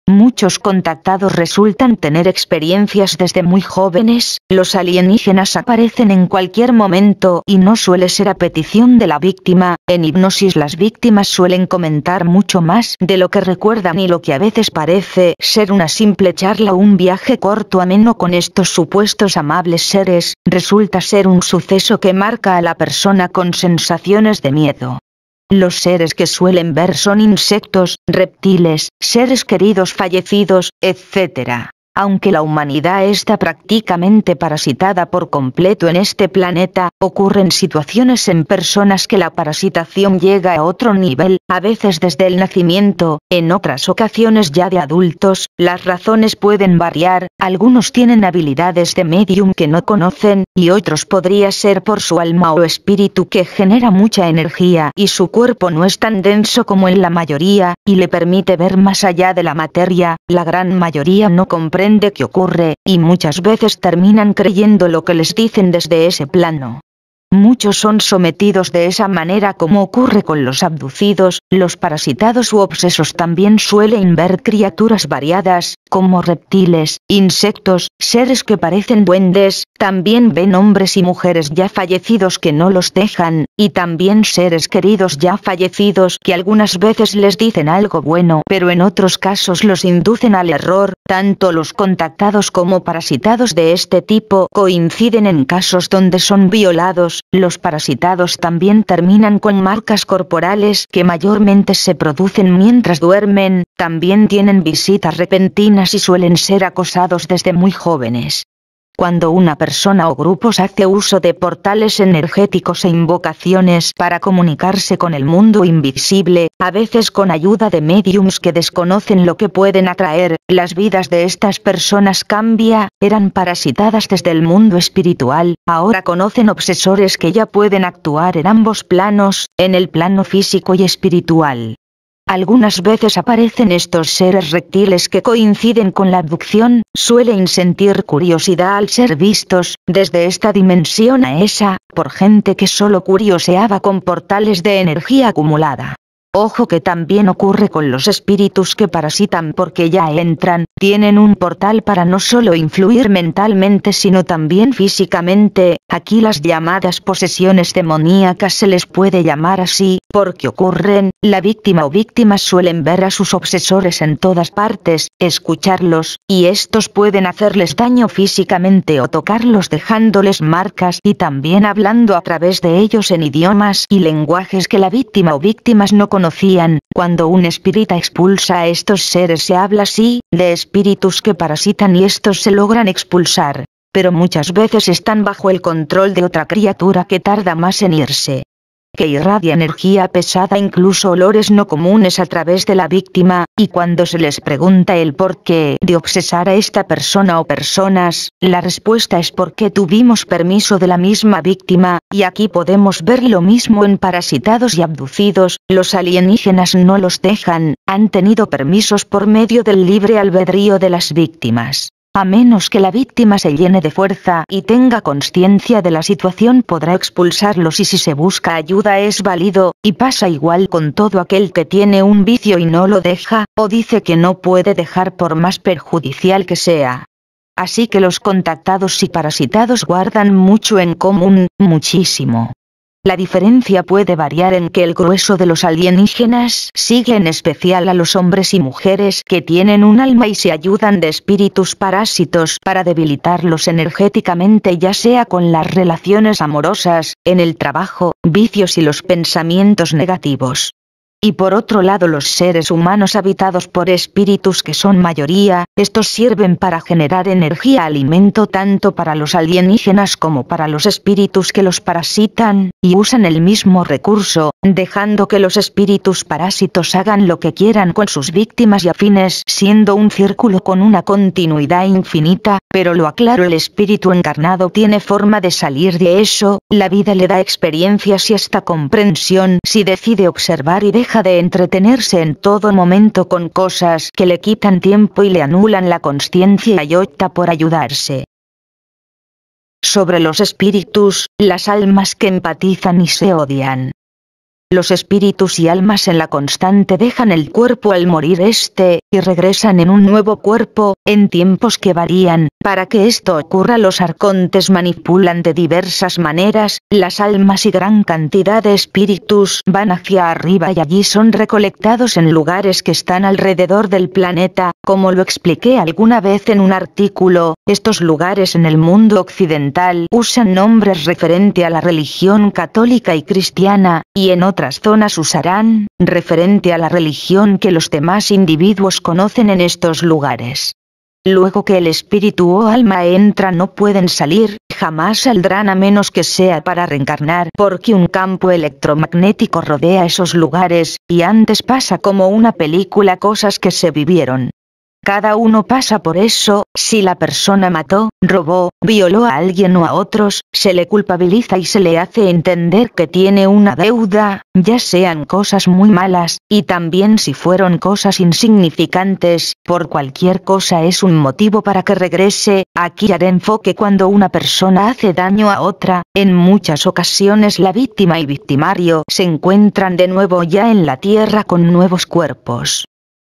Muchos contactados resultan tener experiencias desde muy jóvenes, los alienígenas aparecen en cualquier momento y no suele ser a petición de la víctima, en hipnosis las víctimas suelen comentar mucho más de lo que recuerdan y lo que a veces parece ser una simple charla o un viaje corto ameno con estos supuestos amables seres, resulta ser un suceso que marca a la persona con sensaciones de miedo. Los seres que suelen ver son insectos, reptiles, seres queridos fallecidos, etc. Aunque la humanidad está prácticamente parasitada por completo en este planeta, ocurren situaciones en personas que la parasitación llega a otro nivel, a veces desde el nacimiento, en otras ocasiones ya de adultos, las razones pueden variar, algunos tienen habilidades de medium que no conocen, y otros podría ser por su alma o espíritu que genera mucha energía y su cuerpo no es tan denso como en la mayoría, y le permite ver más allá de la materia, la gran mayoría no comprende qué ocurre, y muchas veces terminan creyendo lo que les dicen desde ese plano. Muchos son sometidos de esa manera como ocurre con los abducidos, los parasitados u obsesos también suelen ver criaturas variadas, como reptiles, insectos, seres que parecen duendes, también ven hombres y mujeres ya fallecidos que no los dejan, y también seres queridos ya fallecidos que algunas veces les dicen algo bueno pero en otros casos los inducen al error. Tanto los contactados como parasitados de este tipo coinciden en casos donde son violados, los parasitados también terminan con marcas corporales que mayormente se producen mientras duermen, también tienen visitas repentinas y suelen ser acosados desde muy jóvenes. Cuando una persona o grupos hace uso de portales energéticos e invocaciones para comunicarse con el mundo invisible, a veces con ayuda de médiums que desconocen lo que pueden atraer, las vidas de estas personas cambia, eran parasitadas desde el mundo espiritual, ahora conocen obsesores que ya pueden actuar en ambos planos, en el plano físico y espiritual. Algunas veces aparecen estos seres reptiles que coinciden con la abducción, suelen sentir curiosidad al ser vistos, desde esta dimensión a esa, por gente que solo curioseaba con portales de energía acumulada. Ojo que también ocurre con los espíritus que parasitan porque ya entran, tienen un portal para no solo influir mentalmente sino también físicamente. Aquí las llamadas posesiones demoníacas se les puede llamar así, porque ocurren, la víctima o víctimas suelen ver a sus obsesores en todas partes, escucharlos, y estos pueden hacerles daño físicamente o tocarlos dejándoles marcas y también hablando a través de ellos en idiomas y lenguajes que la víctima o víctimas no conocían. Cuando un espírita expulsa a estos seres se habla así, de espíritus que parasitan y estos se logran expulsar. Pero muchas veces están bajo el control de otra criatura que tarda más en irse. Que irradia energía pesada, incluso olores no comunes a través de la víctima, y cuando se les pregunta el porqué de obsesar a esta persona o personas, la respuesta es porque tuvimos permiso de la misma víctima, y aquí podemos ver lo mismo en parasitados y abducidos, los alienígenas no los dejan, han tenido permisos por medio del libre albedrío de las víctimas. A menos que la víctima se llene de fuerza y tenga consciencia de la situación podrá expulsarlos y si se busca ayuda es válido, y pasa igual con todo aquel que tiene un vicio y no lo deja, o dice que no puede dejar por más perjudicial que sea. Así que los contactados y parasitados guardan mucho en común, muchísimo. La diferencia puede variar en que el grueso de los alienígenas sigue en especial a los hombres y mujeres que tienen un alma y se ayudan de espíritus parásitos para debilitarlos energéticamente, ya sea con las relaciones amorosas, en el trabajo, vicios y los pensamientos negativos. Y por otro lado los seres humanos habitados por espíritus que son mayoría, estos sirven para generar energía, alimento tanto para los alienígenas como para los espíritus que los parasitan, y usan el mismo recurso, dejando que los espíritus parásitos hagan lo que quieran con sus víctimas y afines, siendo un círculo con una continuidad infinita, pero lo aclaro, el espíritu encarnado tiene forma de salir de eso, la vida le da experiencias y hasta comprensión si decide observar y deja de entretenerse en todo momento con cosas que le quitan tiempo y le anulan la consciencia y opta por ayudarse. Sobre los espíritus, las almas que empatizan y se odian. Los espíritus y almas en la constante dejan el cuerpo al morir y regresan en un nuevo cuerpo, en tiempos que varían. Para que esto ocurra los arcontes manipulan de diversas maneras, las almas y gran cantidad de espíritus van hacia arriba y allí son recolectados en lugares que están alrededor del planeta, como lo expliqué alguna vez en un artículo. Estos lugares en el mundo occidental usan nombres referente a la religión católica y cristiana, y en otras zonas usarán, referente a la religión que los demás individuos conocen en estos lugares. Luego que el espíritu o alma entra no pueden salir, jamás saldrán a menos que sea para reencarnar, porque un campo electromagnético rodea esos lugares, y antes pasa como una película cosas que se vivieron. Cada uno pasa por eso, si la persona mató, robó, violó a alguien o a otros, se le culpabiliza y se le hace entender que tiene una deuda, ya sean cosas muy malas, y también si fueron cosas insignificantes, por cualquier cosa es un motivo para que regrese. Aquí haré enfoque cuando una persona hace daño a otra, en muchas ocasiones la víctima y victimario se encuentran de nuevo ya en la tierra con nuevos cuerpos.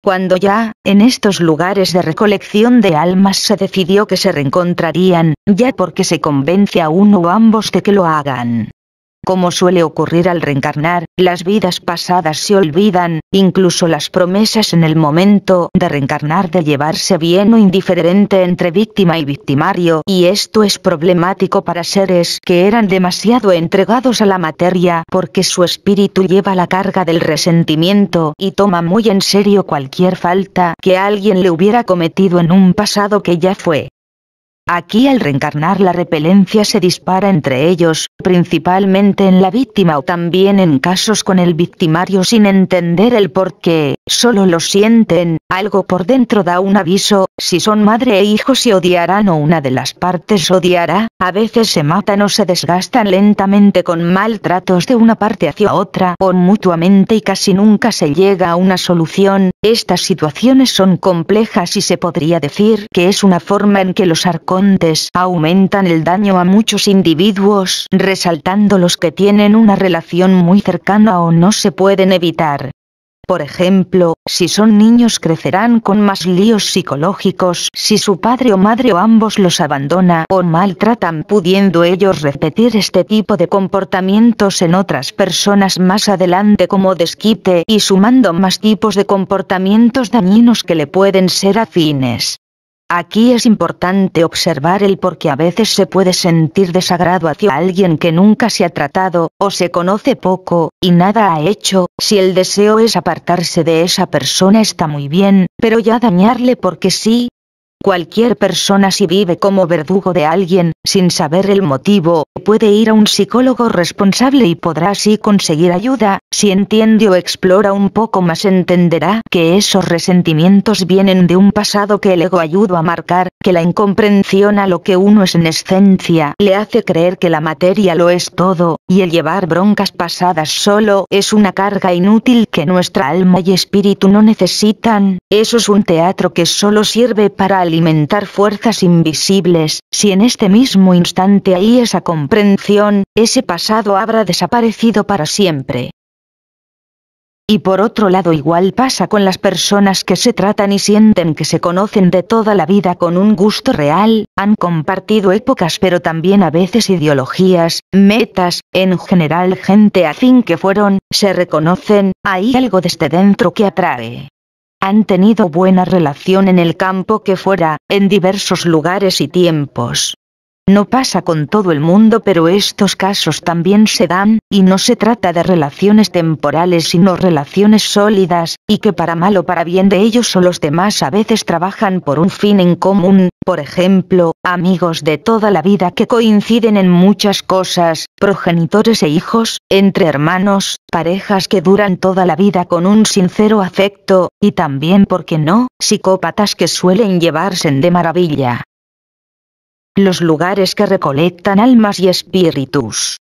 Cuando ya, en estos lugares de recolección de almas se decidió que se reencontrarían, ya porque se convence a uno o ambos de que lo hagan. Como suele ocurrir al reencarnar, las vidas pasadas se olvidan, incluso las promesas en el momento de reencarnar de llevarse bien o indiferente entre víctima y victimario, y esto es problemático para seres que eran demasiado entregados a la materia porque su espíritu lleva la carga del resentimiento y toma muy en serio cualquier falta que alguien le hubiera cometido en un pasado que ya fue. Aquí al reencarnar la repelencia se dispara entre ellos, principalmente en la víctima o también en casos con el victimario sin entender el por qué, solo lo sienten, algo por dentro da un aviso, si son madre e hijo se odiarán o una de las partes odiará, a veces se matan o se desgastan lentamente con maltratos de una parte hacia otra o mutuamente y casi nunca se llega a una solución. Estas situaciones son complejas y se podría decir que es una forma en que los arcontes aumentan el daño a muchos individuos, resaltando los que tienen una relación muy cercana o no se pueden evitar. Por ejemplo, si son niños crecerán con más líos psicológicos si su padre o madre o ambos los abandona o maltratan, pudiendo ellos repetir este tipo de comportamientos en otras personas más adelante como desquite y sumando más tipos de comportamientos dañinos que le pueden ser afines. Aquí es importante observar el por qué a veces se puede sentir desagrado hacia alguien que nunca se ha tratado, o se conoce poco, y nada ha hecho. Si el deseo es apartarse de esa persona está muy bien, pero ya dañarle porque sí. Cualquier persona si vive como verdugo de alguien, sin saber el motivo, puede ir a un psicólogo responsable y podrá así conseguir ayuda. Si entiende o explora un poco más entenderá que esos resentimientos vienen de un pasado que el ego ayuda a marcar, que la incomprensión a lo que uno es en esencia le hace creer que la materia lo es todo, y el llevar broncas pasadas solo es una carga inútil que nuestra alma y espíritu no necesitan. Eso es un teatro que solo sirve para alimentar fuerzas invisibles. Si en este mismo instante hay esa comprensión, ese pasado habrá desaparecido para siempre. Y por otro lado igual pasa con las personas que se tratan y sienten que se conocen de toda la vida con un gusto real, han compartido épocas pero también a veces ideologías, metas, en general gente afín que fueron, se reconocen, hay algo desde dentro que atrae. Han tenido buena relación en el campo que fuera, en diversos lugares y tiempos. No pasa con todo el mundo pero estos casos también se dan, y no se trata de relaciones temporales sino relaciones sólidas, y que para mal o para bien de ellos o los demás a veces trabajan por un fin en común, por ejemplo, amigos de toda la vida que coinciden en muchas cosas, progenitores e hijos, entre hermanos, parejas que duran toda la vida con un sincero afecto, y también, ¿por qué no?, psicópatas que suelen llevarse de maravilla. Los lugares que recolectan almas y espíritus.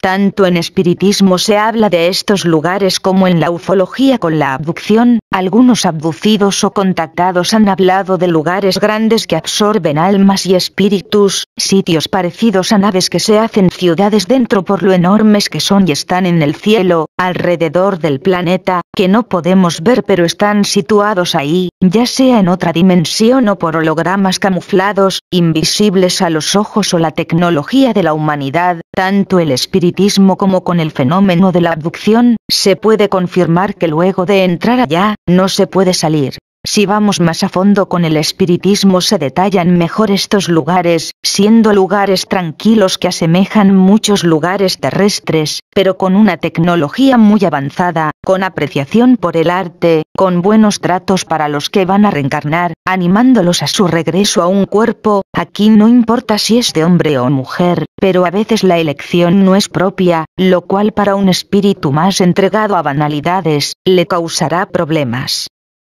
Tanto en espiritismo se habla de estos lugares como en la ufología con la abducción. Algunos abducidos o contactados han hablado de lugares grandes que absorben almas y espíritus, sitios parecidos a naves que se hacen ciudades dentro por lo enormes que son y están en el cielo, alrededor del planeta, que no podemos ver pero están situados ahí, ya sea en otra dimensión o por hologramas camuflados, invisibles a los ojos o la tecnología de la humanidad. Tanto el espiritismo como con el fenómeno de la abducción, se puede confirmar que luego de entrar allá, no se puede salir. Si vamos más a fondo con el espiritismo se detallan mejor estos lugares, siendo lugares tranquilos que asemejan muchos lugares terrestres, pero con una tecnología muy avanzada, con apreciación por el arte, con buenos tratos para los que van a reencarnar, animándolos a su regreso a un cuerpo. Aquí no importa si es de hombre o mujer, pero a veces la elección no es propia, lo cual para un espíritu más entregado a banalidades, le causará problemas.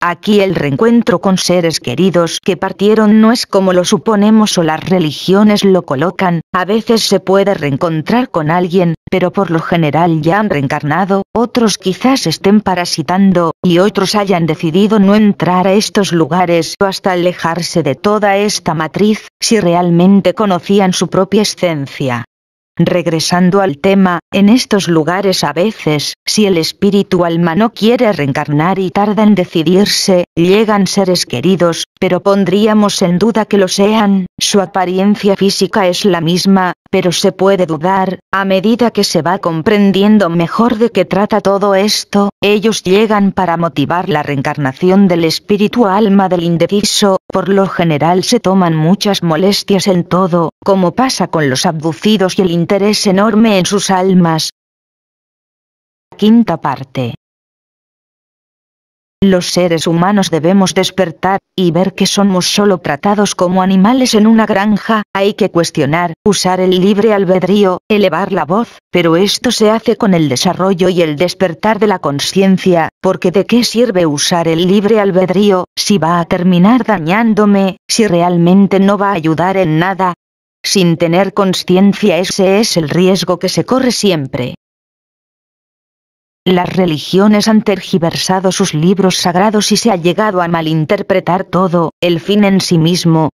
Aquí el reencuentro con seres queridos que partieron no es como lo suponemos o las religiones lo colocan. A veces se puede reencontrar con alguien, pero por lo general ya han reencarnado, otros quizás estén parasitando, y otros hayan decidido no entrar a estos lugares hasta alejarse de toda esta matriz, si realmente conocían su propia esencia. Regresando al tema, en estos lugares a veces, si el espíritu alma no quiere reencarnar y tarda en decidirse, llegan seres queridos, pero pondríamos en duda que lo sean. Su apariencia física es la misma, pero se puede dudar. A medida que se va comprendiendo mejor de qué trata todo esto, ellos llegan para motivar la reencarnación del espíritu alma del indeciso. Por lo general se toman muchas molestias en todo, como pasa con los abducidos y el interés enorme en sus almas. Quinta parte. Los seres humanos debemos despertar, y ver que somos solo tratados como animales en una granja. Hay que cuestionar, usar el libre albedrío, elevar la voz, pero esto se hace con el desarrollo y el despertar de la conciencia, porque ¿de qué sirve usar el libre albedrío, si va a terminar dañándome, si realmente no va a ayudar en nada? Sin tener conciencia, ese es el riesgo que se corre siempre. Las religiones han tergiversado sus libros sagrados y se ha llegado a malinterpretar todo, el fin en sí mismo.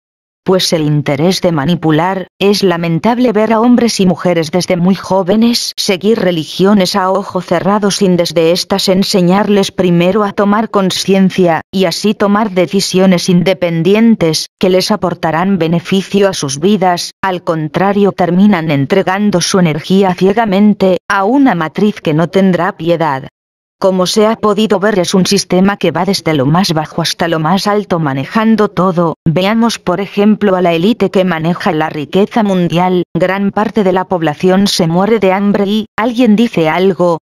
pues el interés de manipular. Es lamentable ver a hombres y mujeres desde muy jóvenes seguir religiones a ojo cerrado sin desde estas enseñarles primero a tomar conciencia, y así tomar decisiones independientes, que les aportarán beneficio a sus vidas. Al contrario, terminan entregando su energía ciegamente a una matriz que no tendrá piedad. Como se ha podido ver, es un sistema que va desde lo más bajo hasta lo más alto manejando todo. Veamos por ejemplo a la élite que maneja la riqueza mundial. Gran parte de la población se muere de hambre y, ¿alguien dice algo?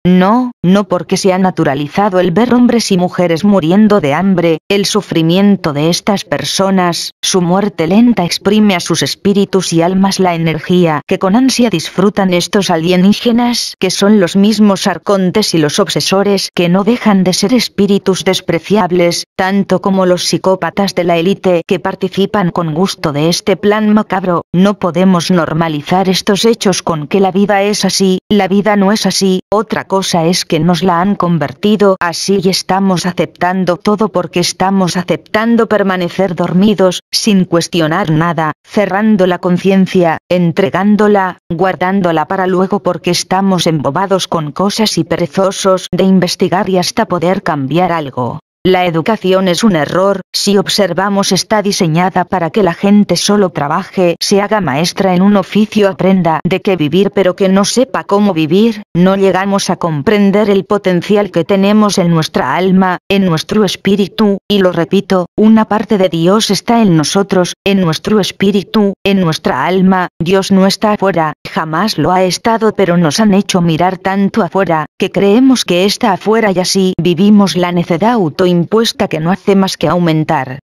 No, no, porque se ha naturalizado el ver hombres y mujeres muriendo de hambre. El sufrimiento de estas personas, su muerte lenta exprime a sus espíritus y almas la energía que con ansia disfrutan estos alienígenas, que son los mismos arcontes y los obsesores, que no dejan de ser espíritus despreciables, tanto como los psicópatas de la élite que participan con gusto de este plan macabro. No podemos normalizar estos hechos con que la vida es así. La vida no es así. Otra cosa es que nos la han convertido así y estamos aceptando todo porque estamos aceptando permanecer dormidos, sin cuestionar nada, cerrando la conciencia, entregándola, guardándola para luego porque estamos embobados con cosas y perezosos de investigar y hasta poder cambiar algo. La educación es un error. Si observamos, está diseñada para que la gente solo trabaje, se haga maestra en un oficio, aprenda de qué vivir pero que no sepa cómo vivir. No llegamos a comprender el potencial que tenemos en nuestra alma, en nuestro espíritu, y lo repito, una parte de Dios está en nosotros, en nuestro espíritu, en nuestra alma. Dios no está afuera, jamás lo ha estado, pero nos han hecho mirar tanto afuera, que creemos que está afuera y así vivimos la necedad autoimpuesta que no hace más que aumentar.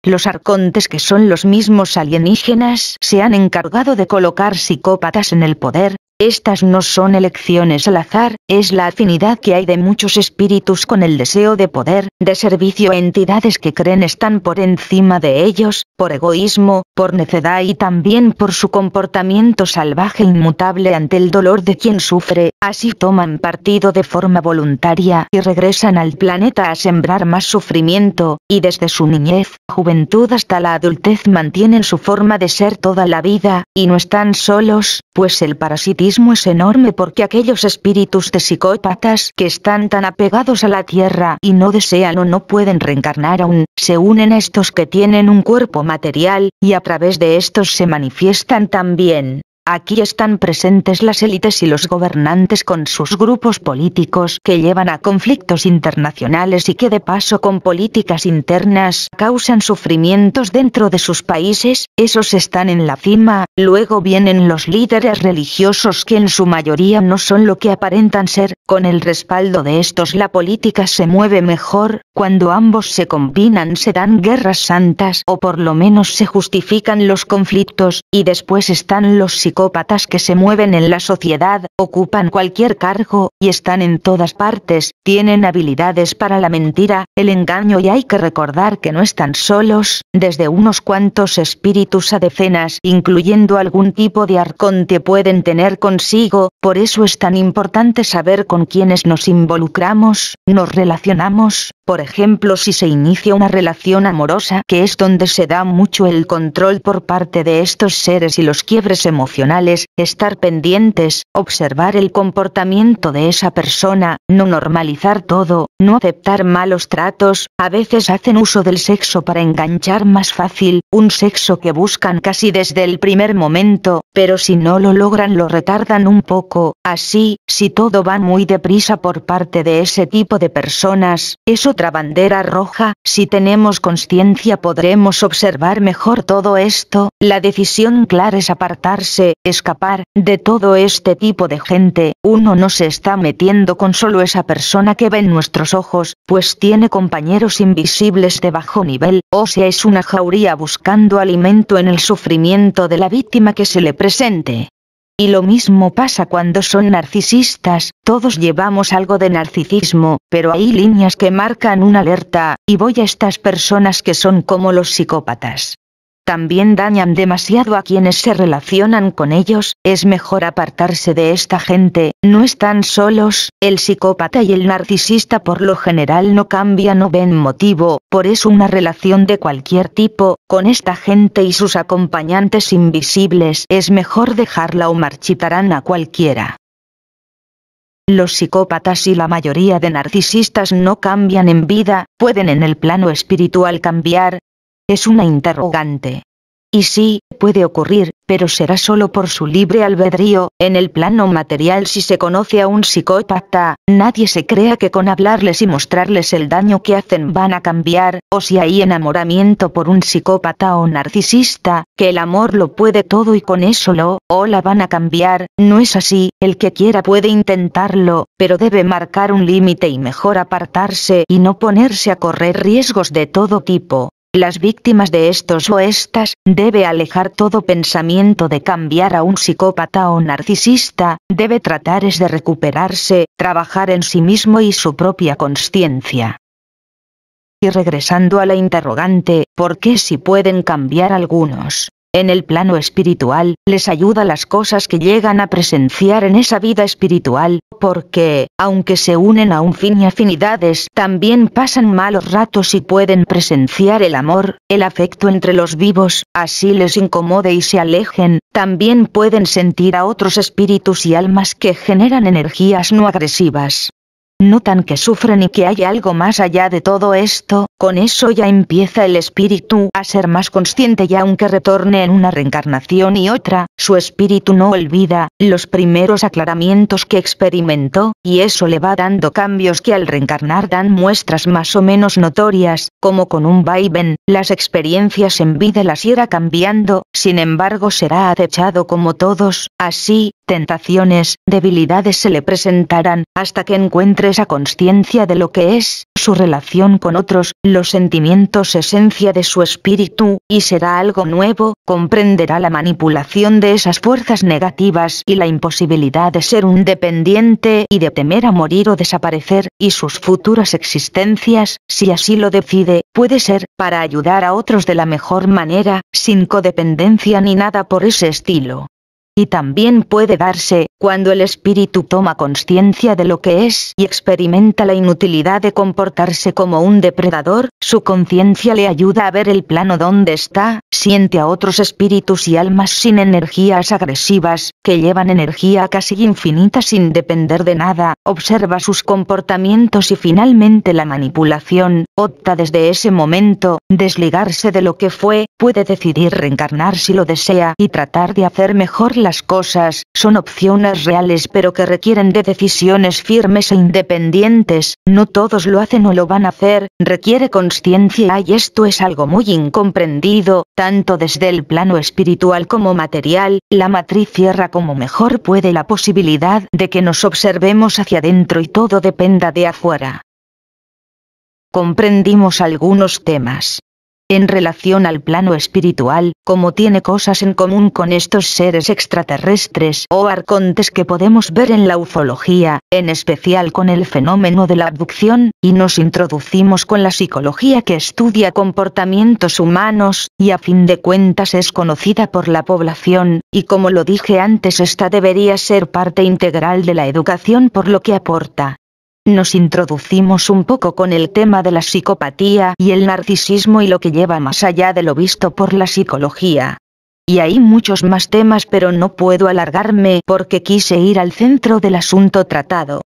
Los arcontes, que son los mismos alienígenas, se han encargado de colocar psicópatas en el poder. Estas no son elecciones al azar, es la afinidad que hay de muchos espíritus con el deseo de poder, de servicio a entidades que creen están por encima de ellos, por egoísmo, por necedad y también por su comportamiento salvaje inmutable ante el dolor de quien sufre. Así toman partido de forma voluntaria y regresan al planeta a sembrar más sufrimiento, y desde su niñez, juventud hasta la adultez mantienen su forma de ser toda la vida, y no están solos, pues el parasitismo es enorme porque aquellos espíritus de psicópatas que están tan apegados a la tierra y no desean o no pueden reencarnar aún, se unen a estos que tienen un cuerpo material, y a través de estos se manifiestan también. Aquí están presentes las élites y los gobernantes con sus grupos políticos que llevan a conflictos internacionales y que de paso con políticas internas causan sufrimientos dentro de sus países. Esos están en la cima. Luego vienen los líderes religiosos que en su mayoría no son lo que aparentan ser. Con el respaldo de estos la política se mueve mejor. Cuando ambos se combinan se dan guerras santas o por lo menos se justifican los conflictos, y después están los psicópatas que se mueven en la sociedad, ocupan cualquier cargo, y están en todas partes, tienen habilidades para la mentira, el engaño, y hay que recordar que no están solos, desde unos cuantos espíritus a decenas, incluyendo algún tipo de arconte pueden tener consigo. Por eso es tan importante saber con quiénes nos involucramos, nos relacionamos. Por ejemplo, si se inicia una relación amorosa, que es donde se da mucho el control por parte de estos seres y los quiebres emocionales, estar pendientes, observar el comportamiento de esa persona, no normalizar todo, no aceptar malos tratos. A veces hacen uso del sexo para enganchar más fácil, un sexo que buscan casi desde el primer momento, pero si no lo logran lo retardan un poco. Así, si todo va muy deprisa por parte de ese tipo de personas, es otra bandera roja. Si tenemos conciencia podremos observar mejor todo esto. La decisión clara es apartarse, escapar de todo este tipo de gente. Uno no se está metiendo con solo esa persona que ve en nuestros ojos, pues tiene compañeros invisibles de bajo nivel, o sea, es una jauría buscando alimento en el sufrimiento de la víctima que se le presente. Y lo mismo pasa cuando son narcisistas. Todos llevamos algo de narcisismo, pero hay líneas que marcan una alerta, y voy a estas personas que son como los psicópatas. también dañan demasiado a quienes se relacionan con ellos. Es mejor apartarse de esta gente. No están solos. El psicópata y el narcisista por lo general no cambian o ven motivo, por eso una relación de cualquier tipo, con esta gente y sus acompañantes invisibles, es mejor dejarla o marchitarán a cualquiera. Los psicópatas y la mayoría de narcisistas no cambian en vida, ¿pueden en el plano espiritual cambiar? Es una interrogante. Y sí, puede ocurrir, pero será solo por su libre albedrío. En el plano material, si se conoce a un psicópata, nadie se crea que con hablarles y mostrarles el daño que hacen van a cambiar, o si hay enamoramiento por un psicópata o narcisista, que el amor lo puede todo y con eso lo o la van a cambiar. No es así. El que quiera puede intentarlo, pero debe marcar un límite y mejor apartarse y no ponerse a correr riesgos de todo tipo. Las víctimas de estos o estas, debe alejar todo pensamiento de cambiar a un psicópata o narcisista, debe tratar es de recuperarse, trabajar en sí mismo y su propia consciencia. Y regresando a la interrogante, ¿por qué si pueden cambiar algunos? En el plano espiritual, les ayuda las cosas que llegan a presenciar en esa vida espiritual, porque, aunque se unen a un fin y afinidades, también pasan malos ratos y pueden presenciar el amor, el afecto entre los vivos, así les incomode y se alejen. También pueden sentir a otros espíritus y almas que generan energías no agresivas. Notan que sufren y que hay algo más allá de todo esto. Con eso ya empieza el espíritu a ser más consciente y aunque retorne en una reencarnación y otra, su espíritu no olvida los primeros aclaramientos que experimentó, y eso le va dando cambios que al reencarnar dan muestras más o menos notorias, como con un vaivén. Las experiencias en vida las irá cambiando, sin embargo será acechado como todos, así, tentaciones, debilidades se le presentarán, hasta que encuentre esa conciencia de lo que es, su relación con otros, los sentimientos esencia de su espíritu, y será algo nuevo, comprenderá la manipulación de esas fuerzas negativas y la imposibilidad de ser un dependiente y de temer a morir o desaparecer, y sus futuras existencias, si así lo decide, puede ser, para ayudar a otros de la mejor manera, sin codependencia ni nada por ese estilo. Y también puede darse, cuando el espíritu toma conciencia de lo que es y experimenta la inutilidad de comportarse como un depredador, su conciencia le ayuda a ver el plano donde está, siente a otros espíritus y almas sin energías agresivas, que llevan energía casi infinita sin depender de nada, observa sus comportamientos y finalmente la manipulación, opta desde ese momento, desligarse de lo que fue, puede decidir reencarnar si lo desea y tratar de hacer mejor las cosas. Son opciones reales pero que requieren de decisiones firmes e independientes. No todos lo hacen o lo van a hacer, requiere consciencia y esto es algo muy incomprendido, tanto desde el plano espiritual como material. La matriz cierra como mejor puede la posibilidad de que nos observemos hacia adentro y todo dependa de afuera. Comprendimos algunos temas. En relación al plano espiritual, como tiene cosas en común con estos seres extraterrestres o arcontes que podemos ver en la ufología, en especial con el fenómeno de la abducción, y nos introducimos con la psicología que estudia comportamientos humanos, y a fin de cuentas es conocida por la población, y como lo dije antes, esta debería ser parte integral de la educación por lo que aporta. Nos introducimos un poco con el tema de la psicopatía y el narcisismo y lo que lleva más allá de lo visto por la psicología. Y hay muchos más temas pero no puedo alargarme porque quise ir al centro del asunto tratado.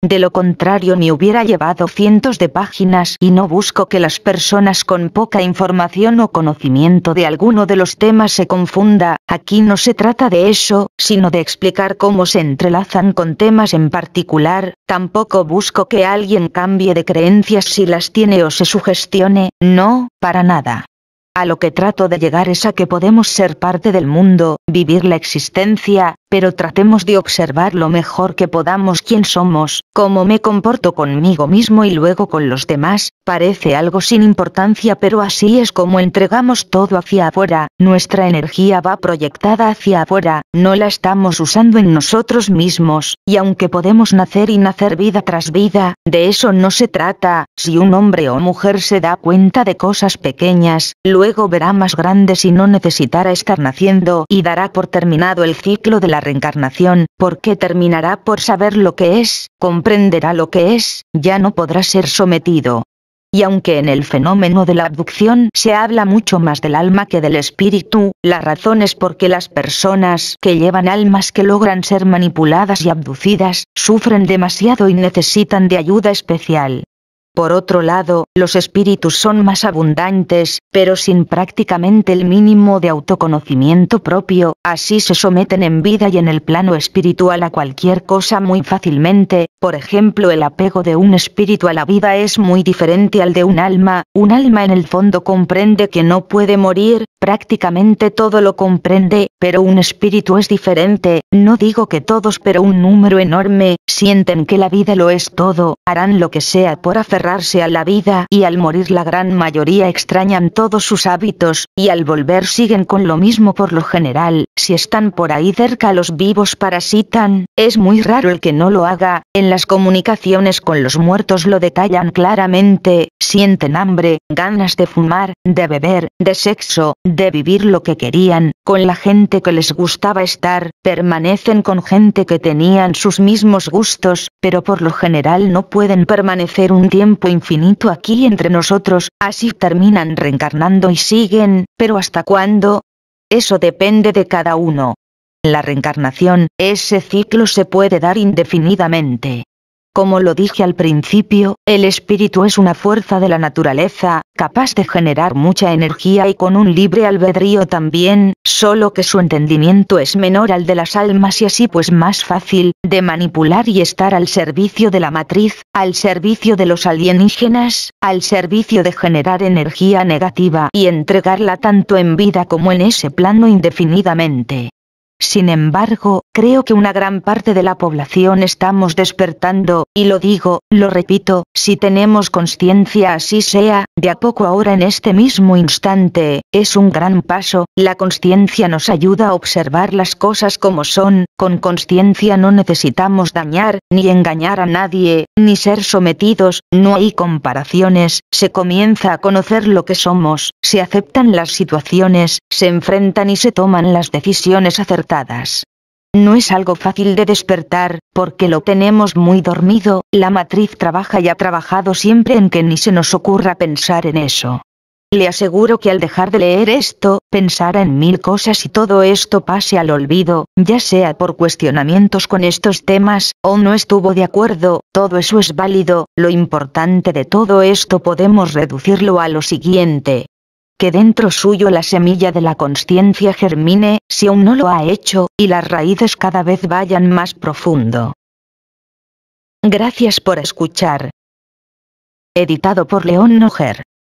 De lo contrario me hubiera llevado cientos de páginas y no busco que las personas con poca información o conocimiento de alguno de los temas se confunda. Aquí no se trata de eso, sino de explicar cómo se entrelazan con temas en particular. Tampoco busco que alguien cambie de creencias si las tiene o se sugestione, no, para nada. A lo que trato de llegar es a que podemos ser parte del mundo, vivir la existencia, pero tratemos de observar lo mejor que podamos quién somos, cómo me comporto conmigo mismo y luego con los demás. Parece algo sin importancia, pero así es como entregamos todo hacia afuera, nuestra energía va proyectada hacia afuera, no la estamos usando en nosotros mismos, y aunque podemos nacer y nacer vida tras vida, de eso no se trata. Si un hombre o mujer se da cuenta de cosas pequeñas, luego verá más grandes y no necesitará estar naciendo y dará por terminado el ciclo de la reencarnación, porque terminará por saber lo que es, comprenderá lo que es, ya no podrá ser sometido. Y aunque en el fenómeno de la abducción se habla mucho más del alma que del espíritu, la razón es porque las personas que llevan almas que logran ser manipuladas y abducidas, sufren demasiado y necesitan de ayuda especial. Por otro lado, los espíritus son más abundantes, pero sin prácticamente el mínimo de autoconocimiento propio, así se someten en vida y en el plano espiritual a cualquier cosa muy fácilmente. Por ejemplo, el apego de un espíritu a la vida es muy diferente al de un alma en el fondo comprende que no puede morir, prácticamente todo lo comprende, pero un espíritu es diferente, no digo que todos pero un número enorme, sienten que la vida lo es todo, harán lo que sea por aferrarse a la vida y al morir la gran mayoría extrañan todos sus hábitos, y al volver siguen con lo mismo por lo general, si están por ahí cerca los vivos parasitan, es muy raro el que no lo haga, en las comunicaciones con los muertos lo detallan claramente, sienten hambre, ganas de fumar, de beber, de sexo, de vivir lo que querían, con la gente que les gustaba estar, permanecen con gente que tenían sus mismos gustos, pero por lo general no pueden permanecer un tiempo infinito aquí entre nosotros, así terminan reencarnando y siguen, pero ¿hasta cuándo? Eso depende de cada uno. La reencarnación, ese ciclo se puede dar indefinidamente. Como lo dije al principio, el espíritu es una fuerza de la naturaleza, capaz de generar mucha energía y con un libre albedrío también, solo que su entendimiento es menor al de las almas y así pues más fácil de manipular y estar al servicio de la matriz, al servicio de los alienígenas, al servicio de generar energía negativa y entregarla tanto en vida como en ese plano indefinidamente. Sin embargo, creo que una gran parte de la población estamos despertando, y lo digo, lo repito, si tenemos conciencia así sea, de a poco ahora en este mismo instante, es un gran paso, la conciencia nos ayuda a observar las cosas como son, con conciencia no necesitamos dañar, ni engañar a nadie, ni ser sometidos, no hay comparaciones, se comienza a conocer lo que somos, se aceptan las situaciones, se enfrentan y se toman las decisiones acertadas. No es algo fácil de despertar, porque lo tenemos muy dormido, la matriz trabaja y ha trabajado siempre en que ni se nos ocurra pensar en eso. Le aseguro que al dejar de leer esto, pensará en mil cosas y todo esto pase al olvido, ya sea por cuestionamientos con estos temas, o no estuvo de acuerdo, todo eso es válido, lo importante de todo esto podemos reducirlo a lo siguiente. Que dentro suyo la semilla de la consciencia germine, si aún no lo ha hecho, y las raíces cada vez vayan más profundo. Gracias por escuchar. Editado por León Noguer.